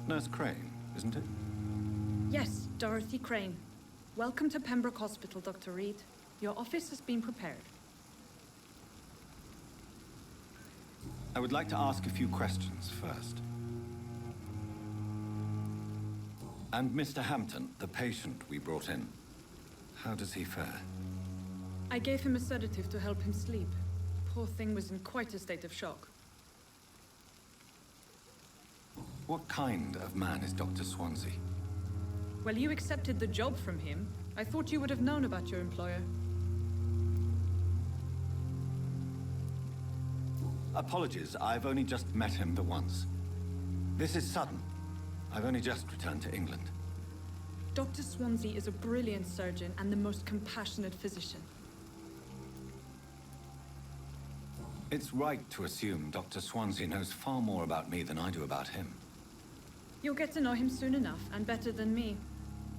Nurse Crane, isn't it? Yes, Dorothy Crane. Welcome to Pembroke Hospital, Dr. Reed. Your office has been prepared. I would like to ask a few questions first. And Mr. Hampton, the patient we brought in, how does he fare? I gave him a sedative to help him sleep. Poor thing was in quite a state of shock. What kind of man is Dr. Swansea? Well, you accepted the job from him. I thought you would have known about your employer. Apologies, I've only just met him the once. This is sudden. I've only just returned to England. Dr. Swansea is a brilliant surgeon and the most compassionate physician. It's right to assume Dr. Swansea knows far more about me than I do about him. You'll get to know him soon enough, and better than me.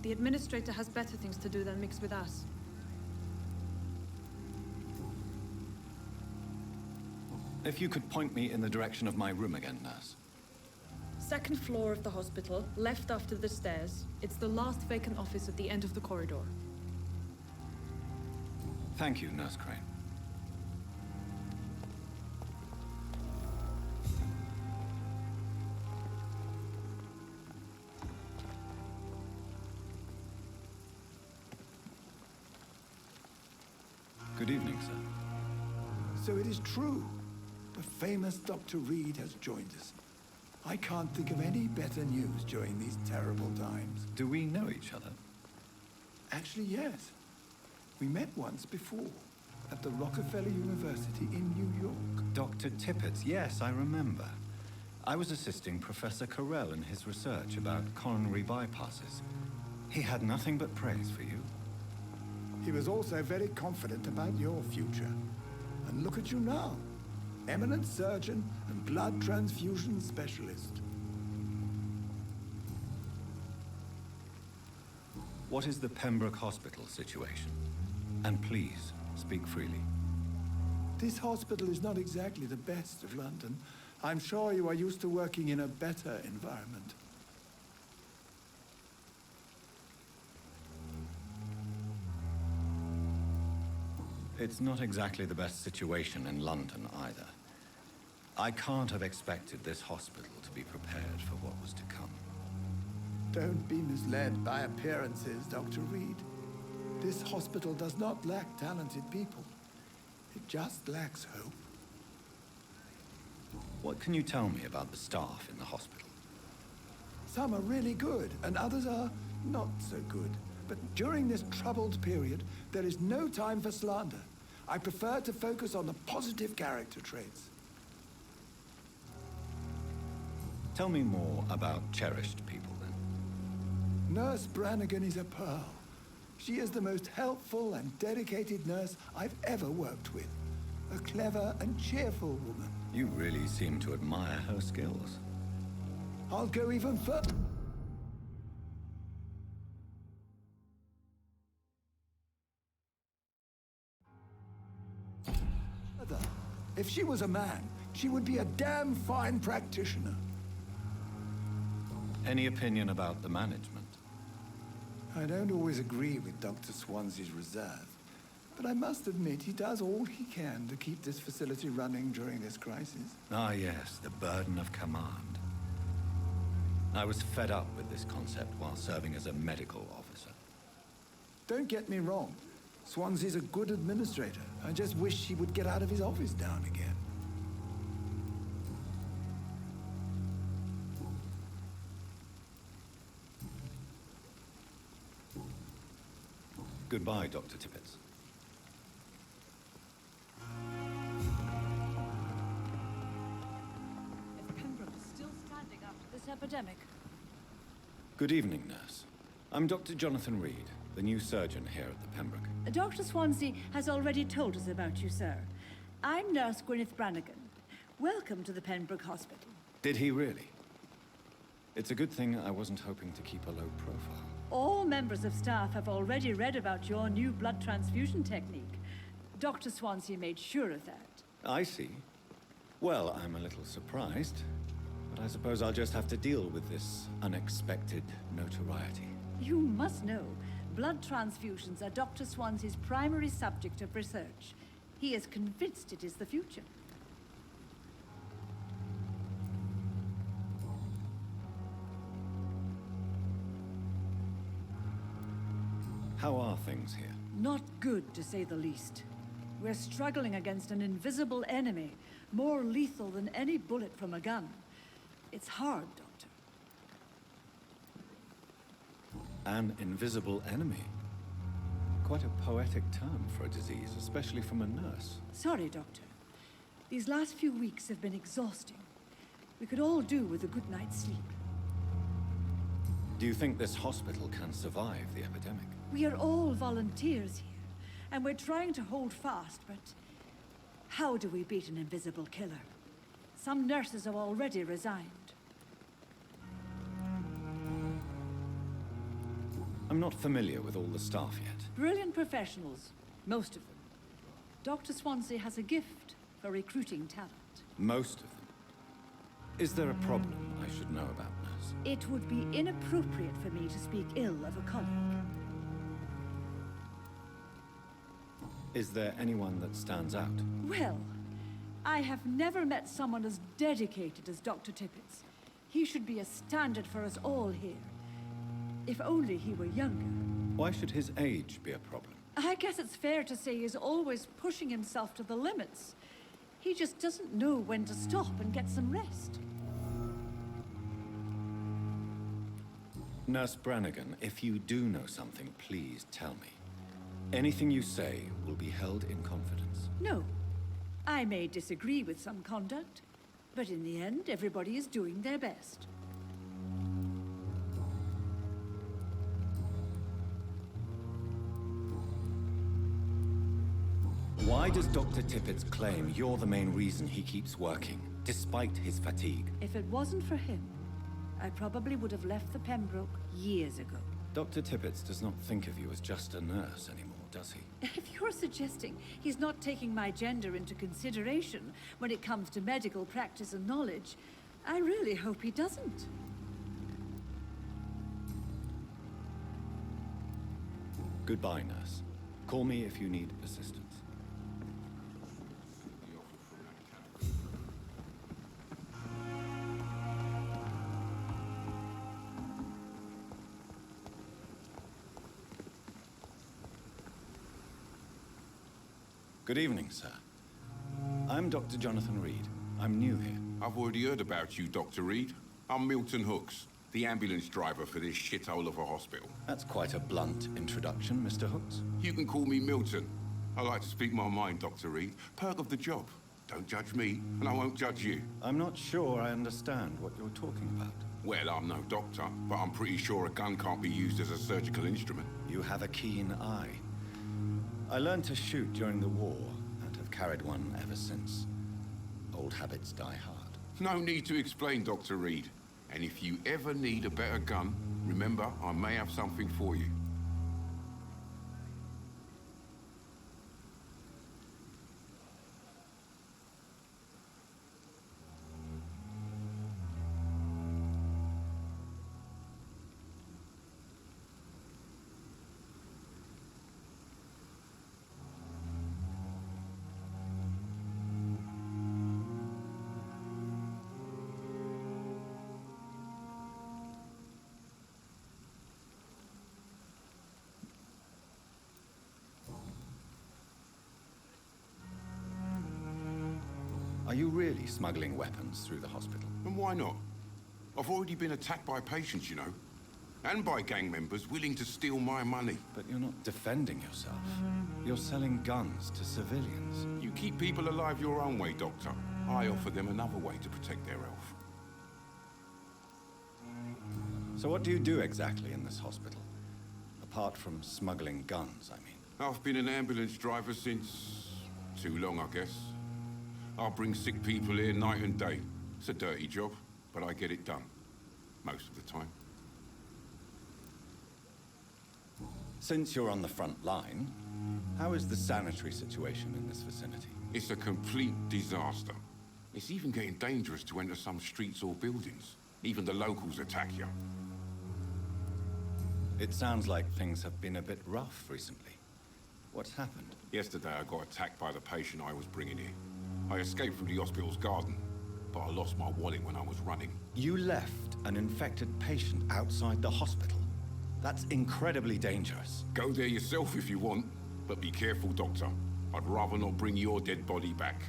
The administrator has better things to do than mix with us. If you could point me in the direction of my room again, nurse. Second floor of the hospital, left after the stairs. It's the last vacant office at the end of the corridor. Thank you, Nurse Crane. Good evening, sir. So it is true. The famous Dr. Reed has joined us. I can't think of any better news during these terrible times. Do we know each other? Actually, yes. We met once before, at the Rockefeller University in New York. Dr. Tippett, yes, I remember. I was assisting Professor Carell in his research about coronary bypasses. He had nothing but praise for you. He was also very confident about your future. And look at you now. Eminent surgeon and blood transfusion specialist. What is the Pembroke Hospital situation? And please, speak freely. This hospital is not exactly the best of London. I'm sure you are used to working in a better environment. It's not exactly the best situation in London either. I can't have expected this hospital to be prepared for what was to come. Don't be misled by appearances, Dr. Reed. This hospital does not lack talented people. It just lacks hope. What can you tell me about the staff in the hospital? Some are really good, and others are not so good. But during this troubled period, there is no time for slander. I prefer to focus on the positive character traits. Tell me more about cherished people, then. Nurse Brannigan is a pearl. She is the most helpful and dedicated nurse I've ever worked with. A clever and cheerful woman. You really seem to admire her skills. I'll go even further. If she was a man, she would be a damn fine practitioner. Any opinion about the management? I don't always agree with Dr. Swansea's reserve, but I must admit he does all he can to keep this facility running during this crisis. Ah, yes, the burden of command. I was fed up with this concept while serving as a medical officer. Don't get me wrong. Swansea's a good administrator. I just wish he would get out of his office now and again. Goodbye, Dr. Tippett. If Pembroke is still standing after this epidemic. Good evening, nurse. I'm Dr. Jonathan Reed, the new surgeon here at the Pembroke. Dr. Swansea has already told us about you, sir. I'm Nurse Gwyneth Brannigan. Welcome to the Pembroke Hospital. Did he really? It's a good thing I wasn't hoping to keep a low profile. All members of staff have already read about your new blood transfusion technique. Dr. Swansea made sure of that. I see. Well, I'm a little surprised, but I suppose I'll just have to deal with this unexpected notoriety. You must know, blood transfusions are Dr. Swansea's primary subject of research. He is convinced it is the future. How are things here? Not good, to say the least. We're struggling against an invisible enemy, more lethal than any bullet from a gun. It's hard, Doctor. An invisible enemy? Quite a poetic term for a disease, especially from a nurse. Sorry, Doctor. These last few weeks have been exhausting. We could all do with a good night's sleep. Do you think this hospital can survive the epidemic? We are all volunteers here, and we're trying to hold fast, but how do we beat an invisible killer? Some nurses have already resigned. I'm not familiar with all the staff yet. Brilliant professionals, most of them. Dr. Swansea has a gift for recruiting talent. Most of them? Is there a problem I should know about, nurse? It would be inappropriate for me to speak ill of a colleague. Is there anyone that stands out? Well, I have never met someone as dedicated as Dr. Tippett's. He should be a standard for us all here. If only he were younger. Why should his age be a problem? I guess it's fair to say he's always pushing himself to the limits. He just doesn't know when to stop and get some rest. Nurse Brannigan, if you do know something, please tell me. Anything you say will be held in confidence. No. I may disagree with some conduct, but in the end, everybody is doing their best. Why does Dr. Tippett claim you're the main reason he keeps working, despite his fatigue? If it wasn't for him, I probably would have left the Pembroke years ago. Dr. Tippett does not think of you as just a nurse anymore, does he? If you're suggesting he's not taking my gender into consideration when it comes to medical practice and knowledge, I really hope he doesn't. Goodbye, nurse. Call me if you need assistance. Good evening, sir. I'm Dr. Jonathan Reed. I'm new here. I've already heard about you, Dr. Reed. I'm Milton Hooks, the ambulance driver for this shithole of a hospital. That's quite a blunt introduction, Mr. Hooks. You can call me Milton. I like to speak my mind, Dr. Reed. Perk of the job. Don't judge me, and I won't judge you. I'm not sure I understand what you're talking about. Well, I'm no doctor, but I'm pretty sure a gun can't be used as a surgical instrument. You have a keen eye. I learned to shoot during the war, and have carried one ever since. Old habits die hard. No need to explain, Dr. Reed. And if you ever need a better gun, remember, I may have something for you. Are you really smuggling weapons through the hospital? And why not? I've already been attacked by patients, you know. And by gang members willing to steal my money. But you're not defending yourself. You're selling guns to civilians. You keep people alive your own way, Doctor. I offer them another way to protect their health. So what do you do exactly in this hospital? Apart from smuggling guns, I mean. I've been an ambulance driver since... too long, I guess. I'll bring sick people here night and day. It's a dirty job, but I get it done. Most of the time. Since you're on the front line, how is the sanitary situation in this vicinity? It's a complete disaster. It's even getting dangerous to enter some streets or buildings. Even the locals attack you. It sounds like things have been a bit rough recently. What's happened? Yesterday I got attacked by the patient I was bringing here. I escaped from the hospital's garden, but I lost my wallet when I was running. You left an infected patient outside the hospital? That's incredibly dangerous. Go there yourself if you want, but be careful, Doctor. I'd rather not bring your dead body back.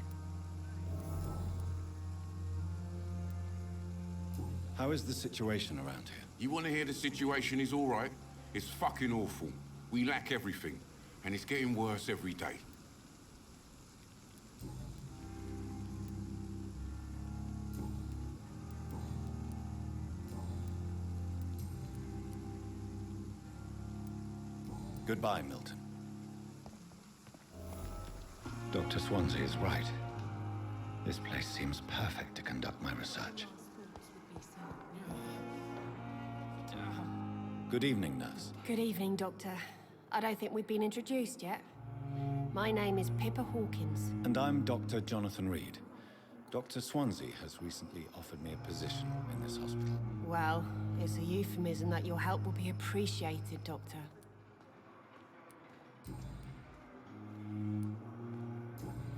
How is the situation around here? You want to hear the situation is all right? It's fucking awful. We lack everything, and it's getting worse every day. Goodbye, Milton. Dr. Swansea is right. This place seems perfect to conduct my research. Good evening, nurse. Good evening, Doctor. I don't think we've been introduced yet. My name is Pippa Hawkins. And I'm Dr. Jonathan Reed. Dr. Swansea has recently offered me a position in this hospital. Well, it's a euphemism that your help will be appreciated, Doctor.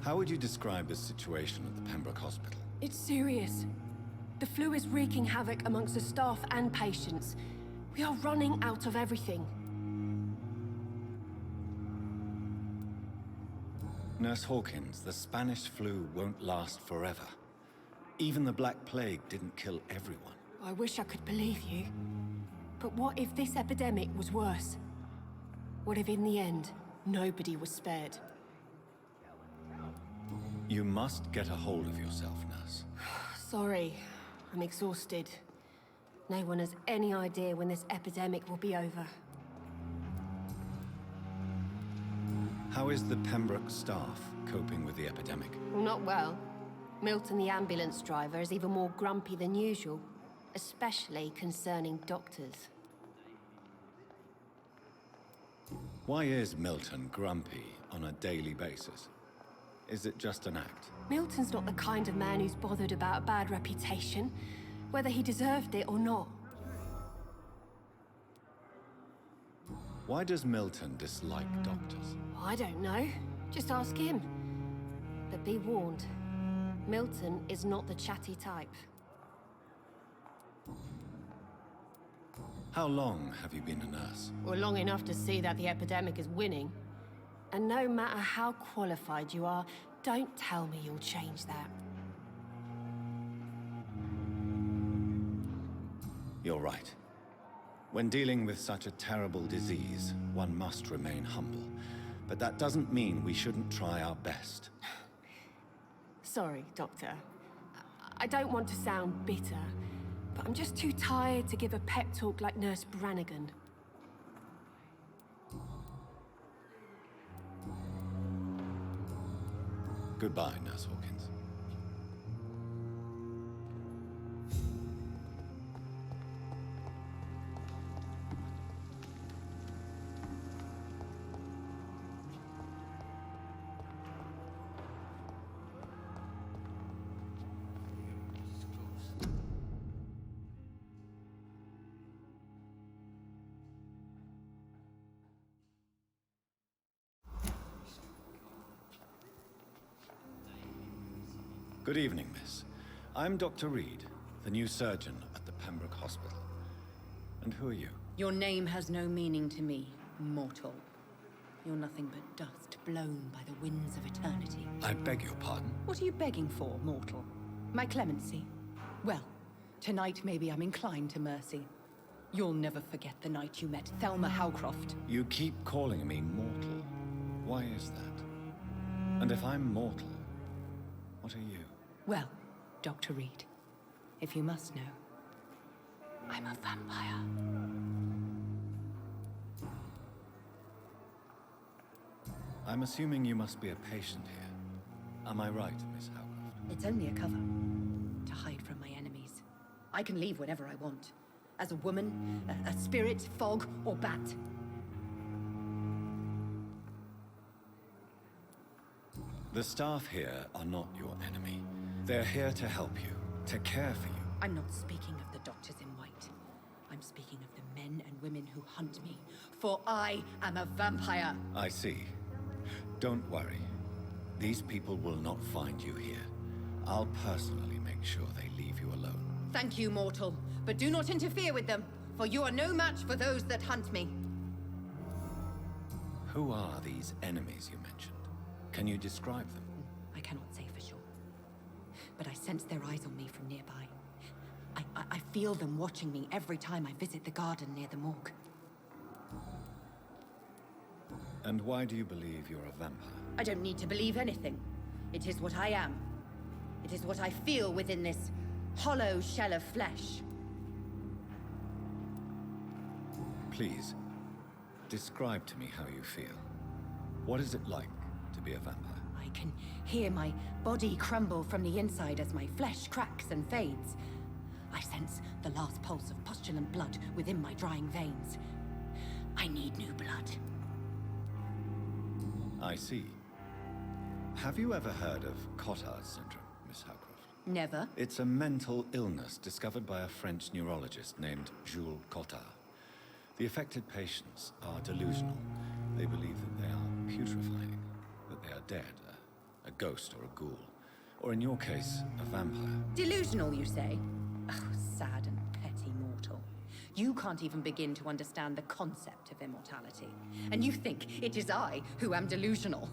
How would you describe the situation at the Pembroke Hospital? It's serious. The flu is wreaking havoc amongst the staff and patients. We are running out of everything. Nurse Hawkins, the Spanish flu won't last forever. Even the Black Plague didn't kill everyone. I wish I could believe you. But what if this epidemic was worse? What if in the end, Nobody was spared. You must get a hold of yourself, nurse. Sorry, I'm exhausted. No one has any idea when this epidemic will be over. How is the Pembroke staff coping with the epidemic? Well, not well. Milton, the ambulance driver, is even more grumpy than usual, especially concerning doctors. Why is Milton grumpy on a daily basis? Is it just an act? Milton's not the kind of man who's bothered about a bad reputation, whether he deserved it or not. Why does Milton dislike doctors? I don't know. Just ask him. But be warned, Milton is not the chatty type. How long have you been a nurse? Well, long enough to see that the epidemic is winning. And no matter how qualified you are, don't tell me you'll change that. You're right. When dealing with such a terrible disease, one must remain humble. But that doesn't mean we shouldn't try our best. Sorry, Doctor. I don't want to sound bitter, but I'm just too tired to give a pep talk like Nurse Brannigan. Goodbye, Nurse Hawkins. Good evening, miss. I'm Dr. Reed, the new surgeon at the Pembroke Hospital. And who are you? Your name has no meaning to me, mortal. You're nothing but dust blown by the winds of eternity. I beg your pardon? What are you begging for, mortal? My clemency? Well, tonight maybe I'm inclined to mercy. You'll never forget the night you met Thelma Howcroft. You keep calling me mortal. Why is that? And if I'm mortal, what are you? Well, Dr. Reed, if you must know, I'm a vampire. I'm assuming you must be a patient here. Am I right, Miss Howcroft? It's only a cover, to hide from my enemies. I can leave whenever I want. As a woman, a spirit, fog, or bat. The staff here are not your enemy. They're here to help you, to care for you. I'm not speaking of the doctors in white. I'm speaking of the men and women who hunt me, for I am a vampire. I see. Don't worry. These people will not find you here. I'll personally make sure they leave you alone. Thank you, mortal, but do not interfere with them, for you are no match for those that hunt me. Who are these enemies you mentioned? Can you describe them? I cannot say for sure, but I sense their eyes on me from nearby. I feel them watching me every time I visit the garden near the morgue. And why do you believe you're a vampire? I don't need to believe anything. It is what I am. It is what I feel within this hollow shell of flesh. Please, describe to me how you feel. What is it like to be a vampire? I can hear my body crumble from the inside as my flesh cracks and fades. I sense the last pulse of postulant blood within my drying veins. I need new blood. I see. Have you ever heard of Cotard's syndrome, Miss Howcroft? Never. It's a mental illness discovered by a French neurologist named Jules Cotard. The affected patients are delusional. They believe that they are putrefying, that they are dead, a ghost or a ghoul, or in your case, a vampire. Delusional, you say? Oh, sad and petty mortal. You can't even begin to understand the concept of immortality. And you think it is I who am delusional.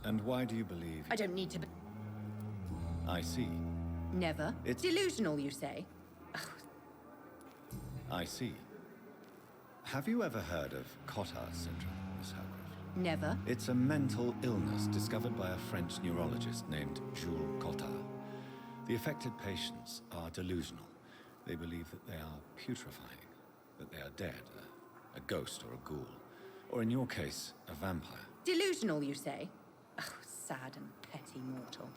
And why do you believe... I don't need to... I see. Never? It's... delusional, you say? I see. Have you ever heard of Cotard syndrome, Miss Howcroft? Never. It's a mental illness discovered by a French neurologist named Jules Cotard. The affected patients are delusional. They believe that they are putrefying, that they are dead, a ghost or a ghoul, or in your case, a vampire. Delusional, you say? Oh, sad and petty mortal.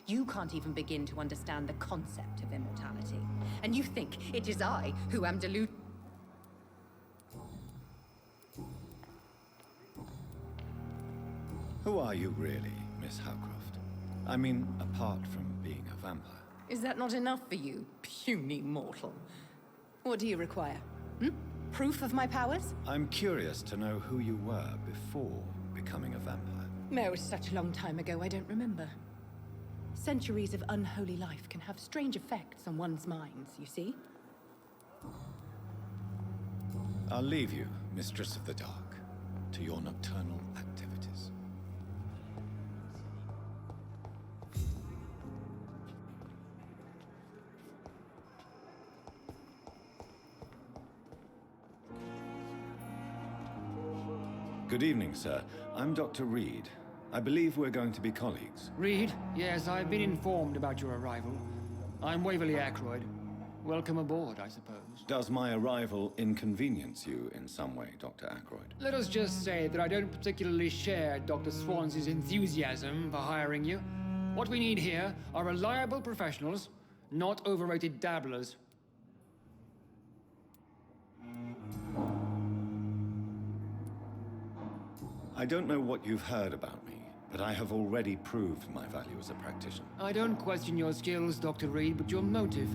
You can't even begin to understand the concept of immortality. And you think it is I who am Who are you really, Miss Howcroft? I mean, apart from being a vampire. Is that not enough for you, puny mortal? What do you require? Proof of my powers? I'm curious to know who you were before becoming a vampire. No, it's such a long time ago, I don't remember. Centuries of unholy life can have strange effects on one's minds, you see? I'll leave you, Mistress of the Dark, to your nocturnal activities. Good evening, sir. I'm Dr. Reed. I believe we're going to be colleagues. Reed? Yes, I've been informed about your arrival. I'm Waverly Ackroyd. Welcome aboard, I suppose. Does my arrival inconvenience you in some way, Dr. Ackroyd? Let us just say that I don't particularly share Dr. Swansey's enthusiasm for hiring you. What we need here are reliable professionals, not overrated dabblers. I don't know what you've heard about me, but I have already proved my value as a practitioner. I don't question your skills, Dr. Reed, but your motive.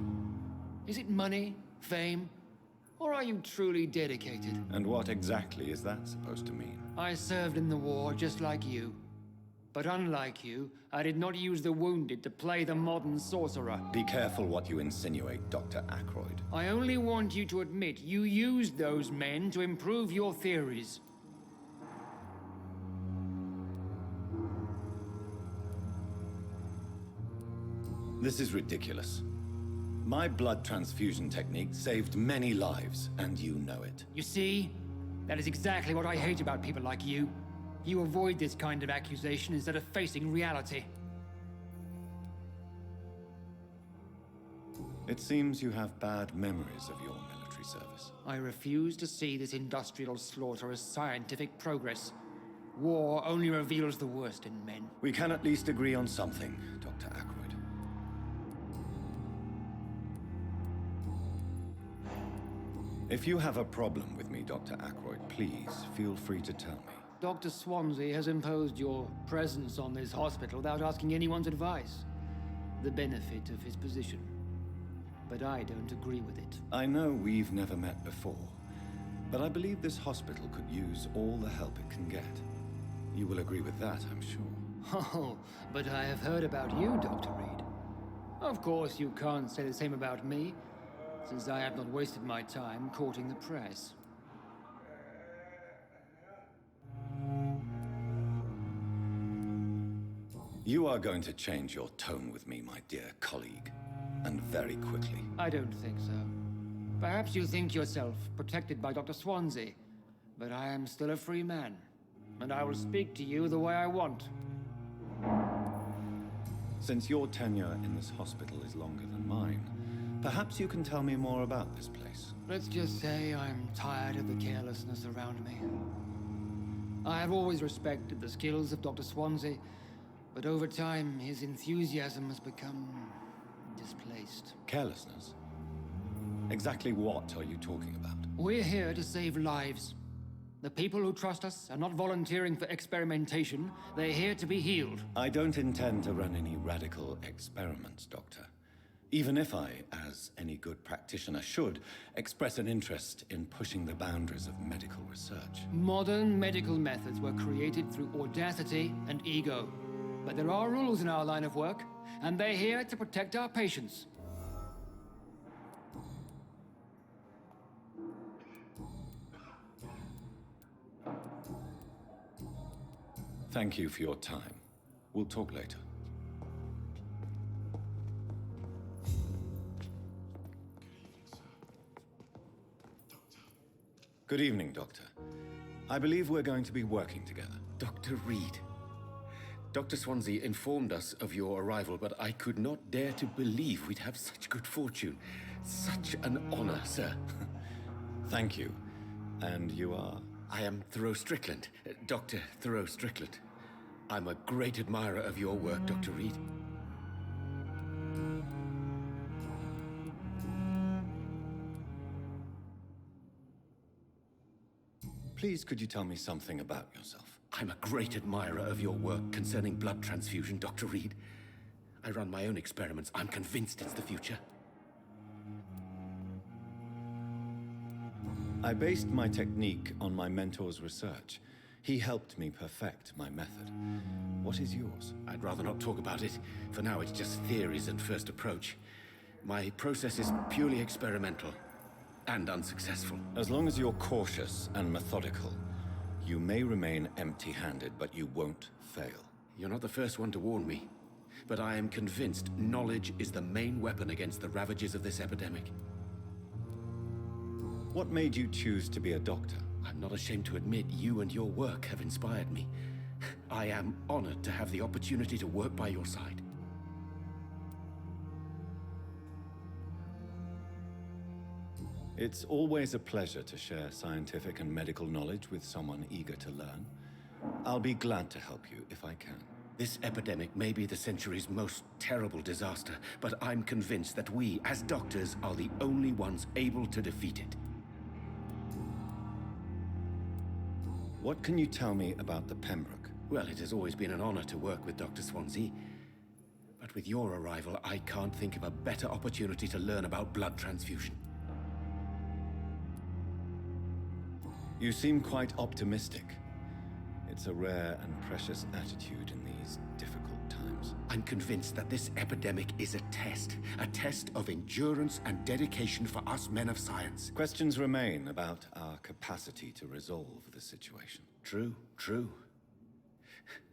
Is it money, fame, or are you truly dedicated? And what exactly is that supposed to mean? I served in the war just like you. But unlike you, I did not use the wounded to play the modern sorcerer. Be careful what you insinuate, Dr. Ackroyd. I only want you to admit you used those men to improve your theories. This is ridiculous. My blood transfusion technique saved many lives, and you know it. You see? That is exactly what I hate about people like you. You avoid this kind of accusation instead of facing reality. It seems you have bad memories of your military service. I refuse to see this industrial slaughter as scientific progress. War only reveals the worst in men. We can at least agree on something, Dr. Ackroyd. If you have a problem with me, Dr. Ackroyd, please feel free to tell me. Dr. Swansey has imposed your presence on this hospital without asking anyone's advice. The benefit of his position. But I don't agree with it. I know we've never met before, but I believe this hospital could use all the help it can get. You will agree with that, I'm sure. Oh, but I have heard about you, Dr. Reed. Of course, you can't say the same about me, since I have not wasted my time courting the press. You are going to change your tone with me, my dear colleague, and very quickly. I don't think so. Perhaps you think yourself protected by Dr. Swansey, but I am still a free man, and I will speak to you the way I want. Since your tenure in this hospital is longer than mine, perhaps you can tell me more about this place. Let's just say I'm tired of the carelessness around me. I have always respected the skills of Dr. Swansey, but over time, his enthusiasm has become displaced. Carelessness? Exactly what are you talking about? We're here to save lives. The people who trust us are not volunteering for experimentation. They're here to be healed. I don't intend to run any radical experiments, Doctor. Even if I, as any good practitioner should, express an interest in pushing the boundaries of medical research. Modern medical methods were created through audacity and ego. But there are rules in our line of work, and they're here to protect our patients. Thank you for your time. We'll talk later. Good evening, Doctor. I believe we're going to be working together. Dr. Reed. Dr. Swansea informed us of your arrival, but I could not dare to believe we'd have such good fortune. Such an honor, sir. Thank you. And you are? I am Thoreau Strickland, Dr. Thoreau Strickland. I'm a great admirer of your work, Dr. Reed. Please, could you tell me something about yourself? I'm a great admirer of your work concerning blood transfusion, Dr. Reed. I run my own experiments. I'm convinced it's the future. I based my technique on my mentor's research. He helped me perfect my method. What is yours? I'd rather not talk about it. For now, it's just theories and first approach. My process is purely experimental and unsuccessful. As long as you're cautious and methodical, you may remain empty-handed, but you won't fail. You're not the first one to warn me, but I am convinced knowledge is the main weapon against the ravages of this epidemic. What made you choose to be a doctor? I'm not ashamed to admit you and your work have inspired me. I am honored to have the opportunity to work by your side. It's always a pleasure to share scientific and medical knowledge with someone eager to learn. I'll be glad to help you if I can. This epidemic may be the century's most terrible disaster, but I'm convinced that we, as doctors, are the only ones able to defeat it. What can you tell me about the Pembroke? Well, it has always been an honor to work with Dr. Swansea. But with your arrival, I can't think of a better opportunity to learn about blood transfusion. You seem quite optimistic. It's a rare and precious attitude in these difficult times. I'm convinced that this epidemic is a test of endurance and dedication for us men of science. Questions remain about our capacity to resolve the situation. True, true.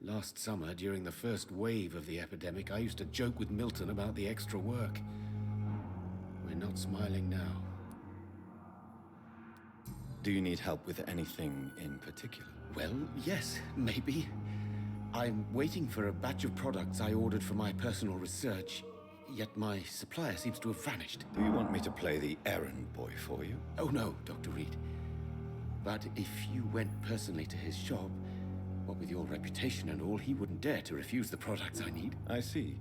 Last summer, during the first wave of the epidemic, I used to joke with Milton about the extra work. We're not smiling now. Do you need help with anything in particular? Well, yes, maybe. I'm waiting for a batch of products I ordered for my personal research, yet my supplier seems to have vanished. Do you want me to play the errand boy for you? Oh no, Dr. Reed. But if you went personally to his shop, what with your reputation and all, he wouldn't dare to refuse the products I need. I see.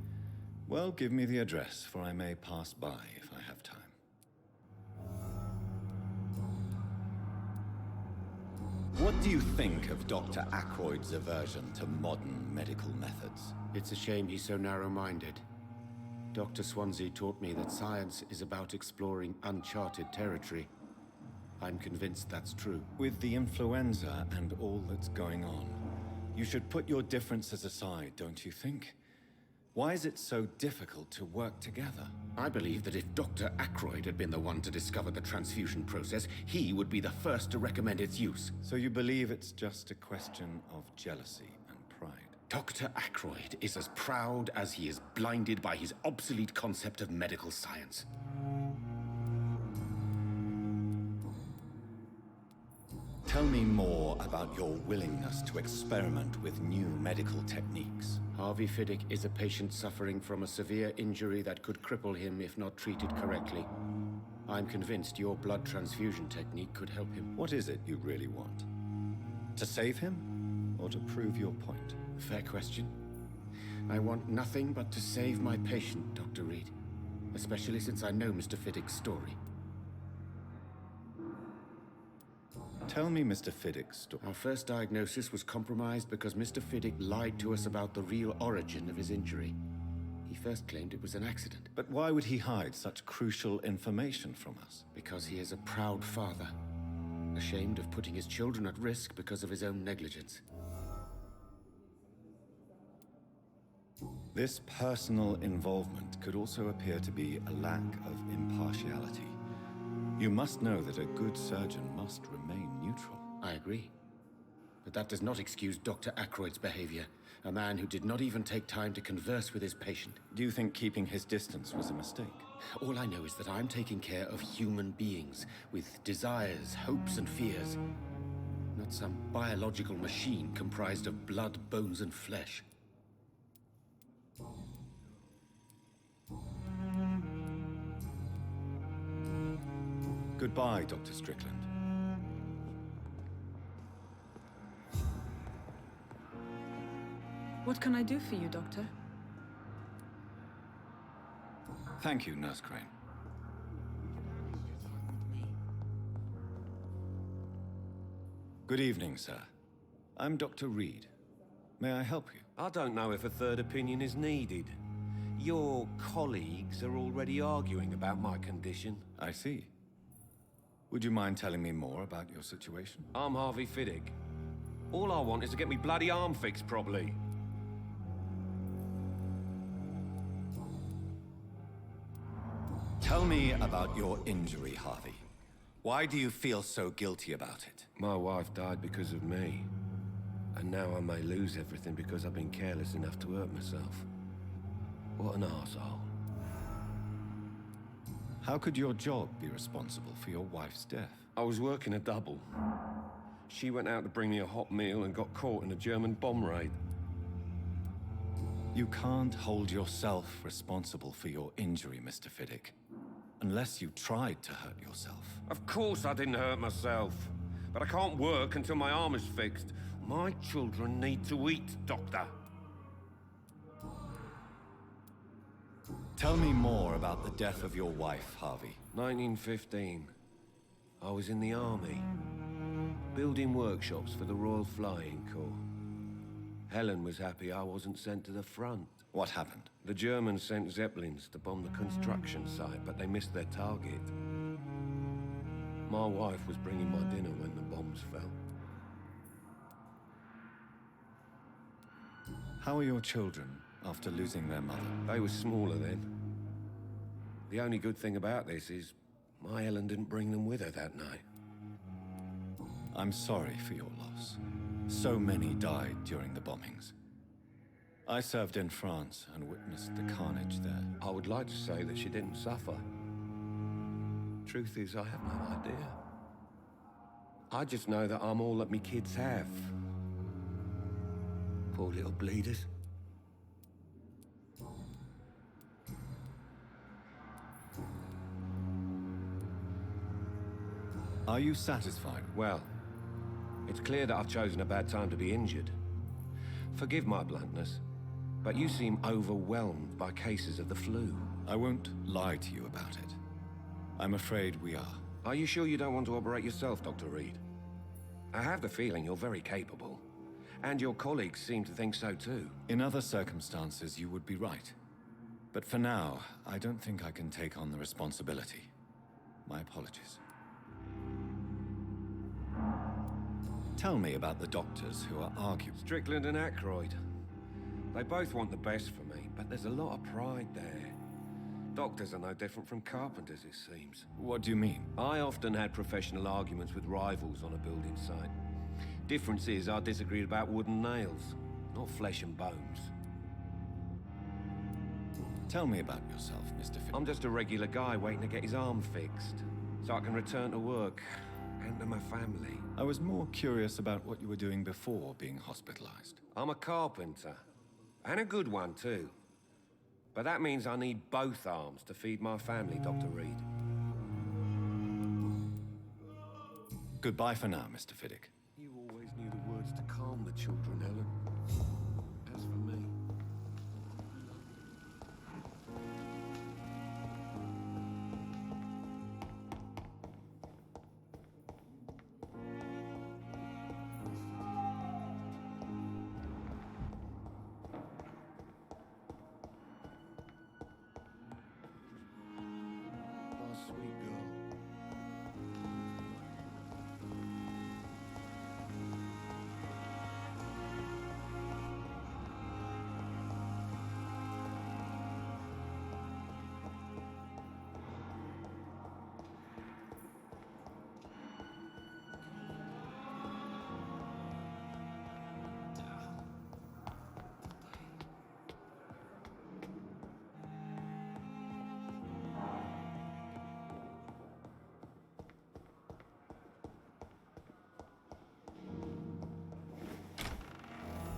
Well, give me the address, for I may pass by if I have time. What do you think of Dr. Ackroyd's aversion to modern medical methods? It's a shame he's so narrow-minded. Dr. Swansea taught me that science is about exploring uncharted territory. I'm convinced that's true. With the influenza and all that's going on, you should put your differences aside, don't you think? Why is it so difficult to work together? I believe that if Dr. Ackroyd had been the one to discover the transfusion process, he would be the first to recommend its use. So you believe it's just a question of jealousy and pride? Dr. Ackroyd is as proud as he is blinded by his obsolete concept of medical science. Tell me more about your willingness to experiment with new medical techniques. Harvey Fiddick is a patient suffering from a severe injury that could cripple him if not treated correctly. I'm convinced your blood transfusion technique could help him. What is it you really want? To save him, or to prove your point? Fair question. I want nothing but to save my patient, Dr. Reed. Especially since I know Mr. Fiddick's story. Tell me Mr. Fiddick's story. Our first diagnosis was compromised because Mr. Fiddick lied to us about the real origin of his injury. He first claimed it was an accident. But why would he hide such crucial information from us? Because he is a proud father, ashamed of putting his children at risk because of his own negligence. This personal involvement could also appear to be a lack of impartiality. You must know that a good surgeon must remain neutral. I agree. But that does not excuse Dr. Ackroyd's behavior. A man who did not even take time to converse with his patient. Do you think keeping his distance was a mistake? All I know is that I'm taking care of human beings with desires, hopes, and fears. Not some biological machine comprised of blood, bones, and flesh. Goodbye, Dr. Strickland. What can I do for you, Doctor? Thank you, Nurse Crane. Good evening, sir. I'm Dr. Reed. May I help you? I don't know if a third opinion is needed. Your colleagues are already arguing about my condition. I see. Would you mind telling me more about your situation? I'm Harvey Fiddick. All I want is to get me bloody arm fixed properly. Tell me about your injury, Harvey. Why do you feel so guilty about it? My wife died because of me. And now I may lose everything because I've been careless enough to hurt myself. What an arsehole. How could your job be responsible for your wife's death? I was working a double. She went out to bring me a hot meal and got caught in a German bomb raid. You can't hold yourself responsible for your injury, Mr. Fiddick. Unless you tried to hurt yourself. Of course I didn't hurt myself. But I can't work until my arm is fixed. My children need to eat, Doctor. Tell me more about the death of your wife, Harvey. 1915. I was in the army. Building workshops for the Royal Flying Corps. Helen was happy I wasn't sent to the front. What happened? The Germans sent Zeppelins to bomb the construction site, but they missed their target. My wife was bringing my dinner when the bombs fell. How are your children after losing their mother? They were smaller then. The only good thing about this is my Helen didn't bring them with her that night. I'm sorry for your loss. So many died during the bombings. I served in France and witnessed the carnage there. I would like to say that she didn't suffer. Truth is, I have no idea. I just know that I'm all that me kids have. Poor little bleeders. Are you satisfied? Well, it's clear that I've chosen a bad time to be injured. Forgive my bluntness, but you seem overwhelmed by cases of the flu. I won't lie to you about it. I'm afraid we are. Are you sure you don't want to operate yourself, Dr. Reed? I have the feeling you're very capable. And your colleagues seem to think so too. In other circumstances, you would be right. But for now, I don't think I can take on the responsibility. My apologies. Tell me about the doctors who are arguing. Strickland and Ackroyd. They both want the best for me, but there's a lot of pride there. Doctors are no different from carpenters, it seems. What do you mean? I often had professional arguments with rivals on a building site. Difference is, I disagreed about wooden nails, not flesh and bones. Tell me about yourself, Mr. Finn. I'm just a regular guy waiting to get his arm fixed, so I can return to work and to my family. I was more curious about what you were doing before being hospitalized. I'm a carpenter, and a good one too. But that means I need both arms to feed my family, Dr. Reed. Goodbye for now, Mr. Fiddick. You always knew the words to calm the children, Helen. As for me... Sweet girl.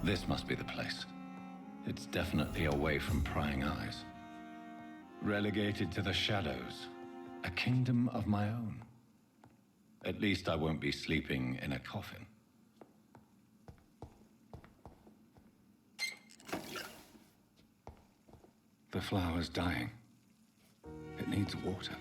This must be the place. It's definitely away from prying eyes. Relegated to the shadows. A kingdom of my own. At least I won't be sleeping in a coffin. The flower's dying. It needs water.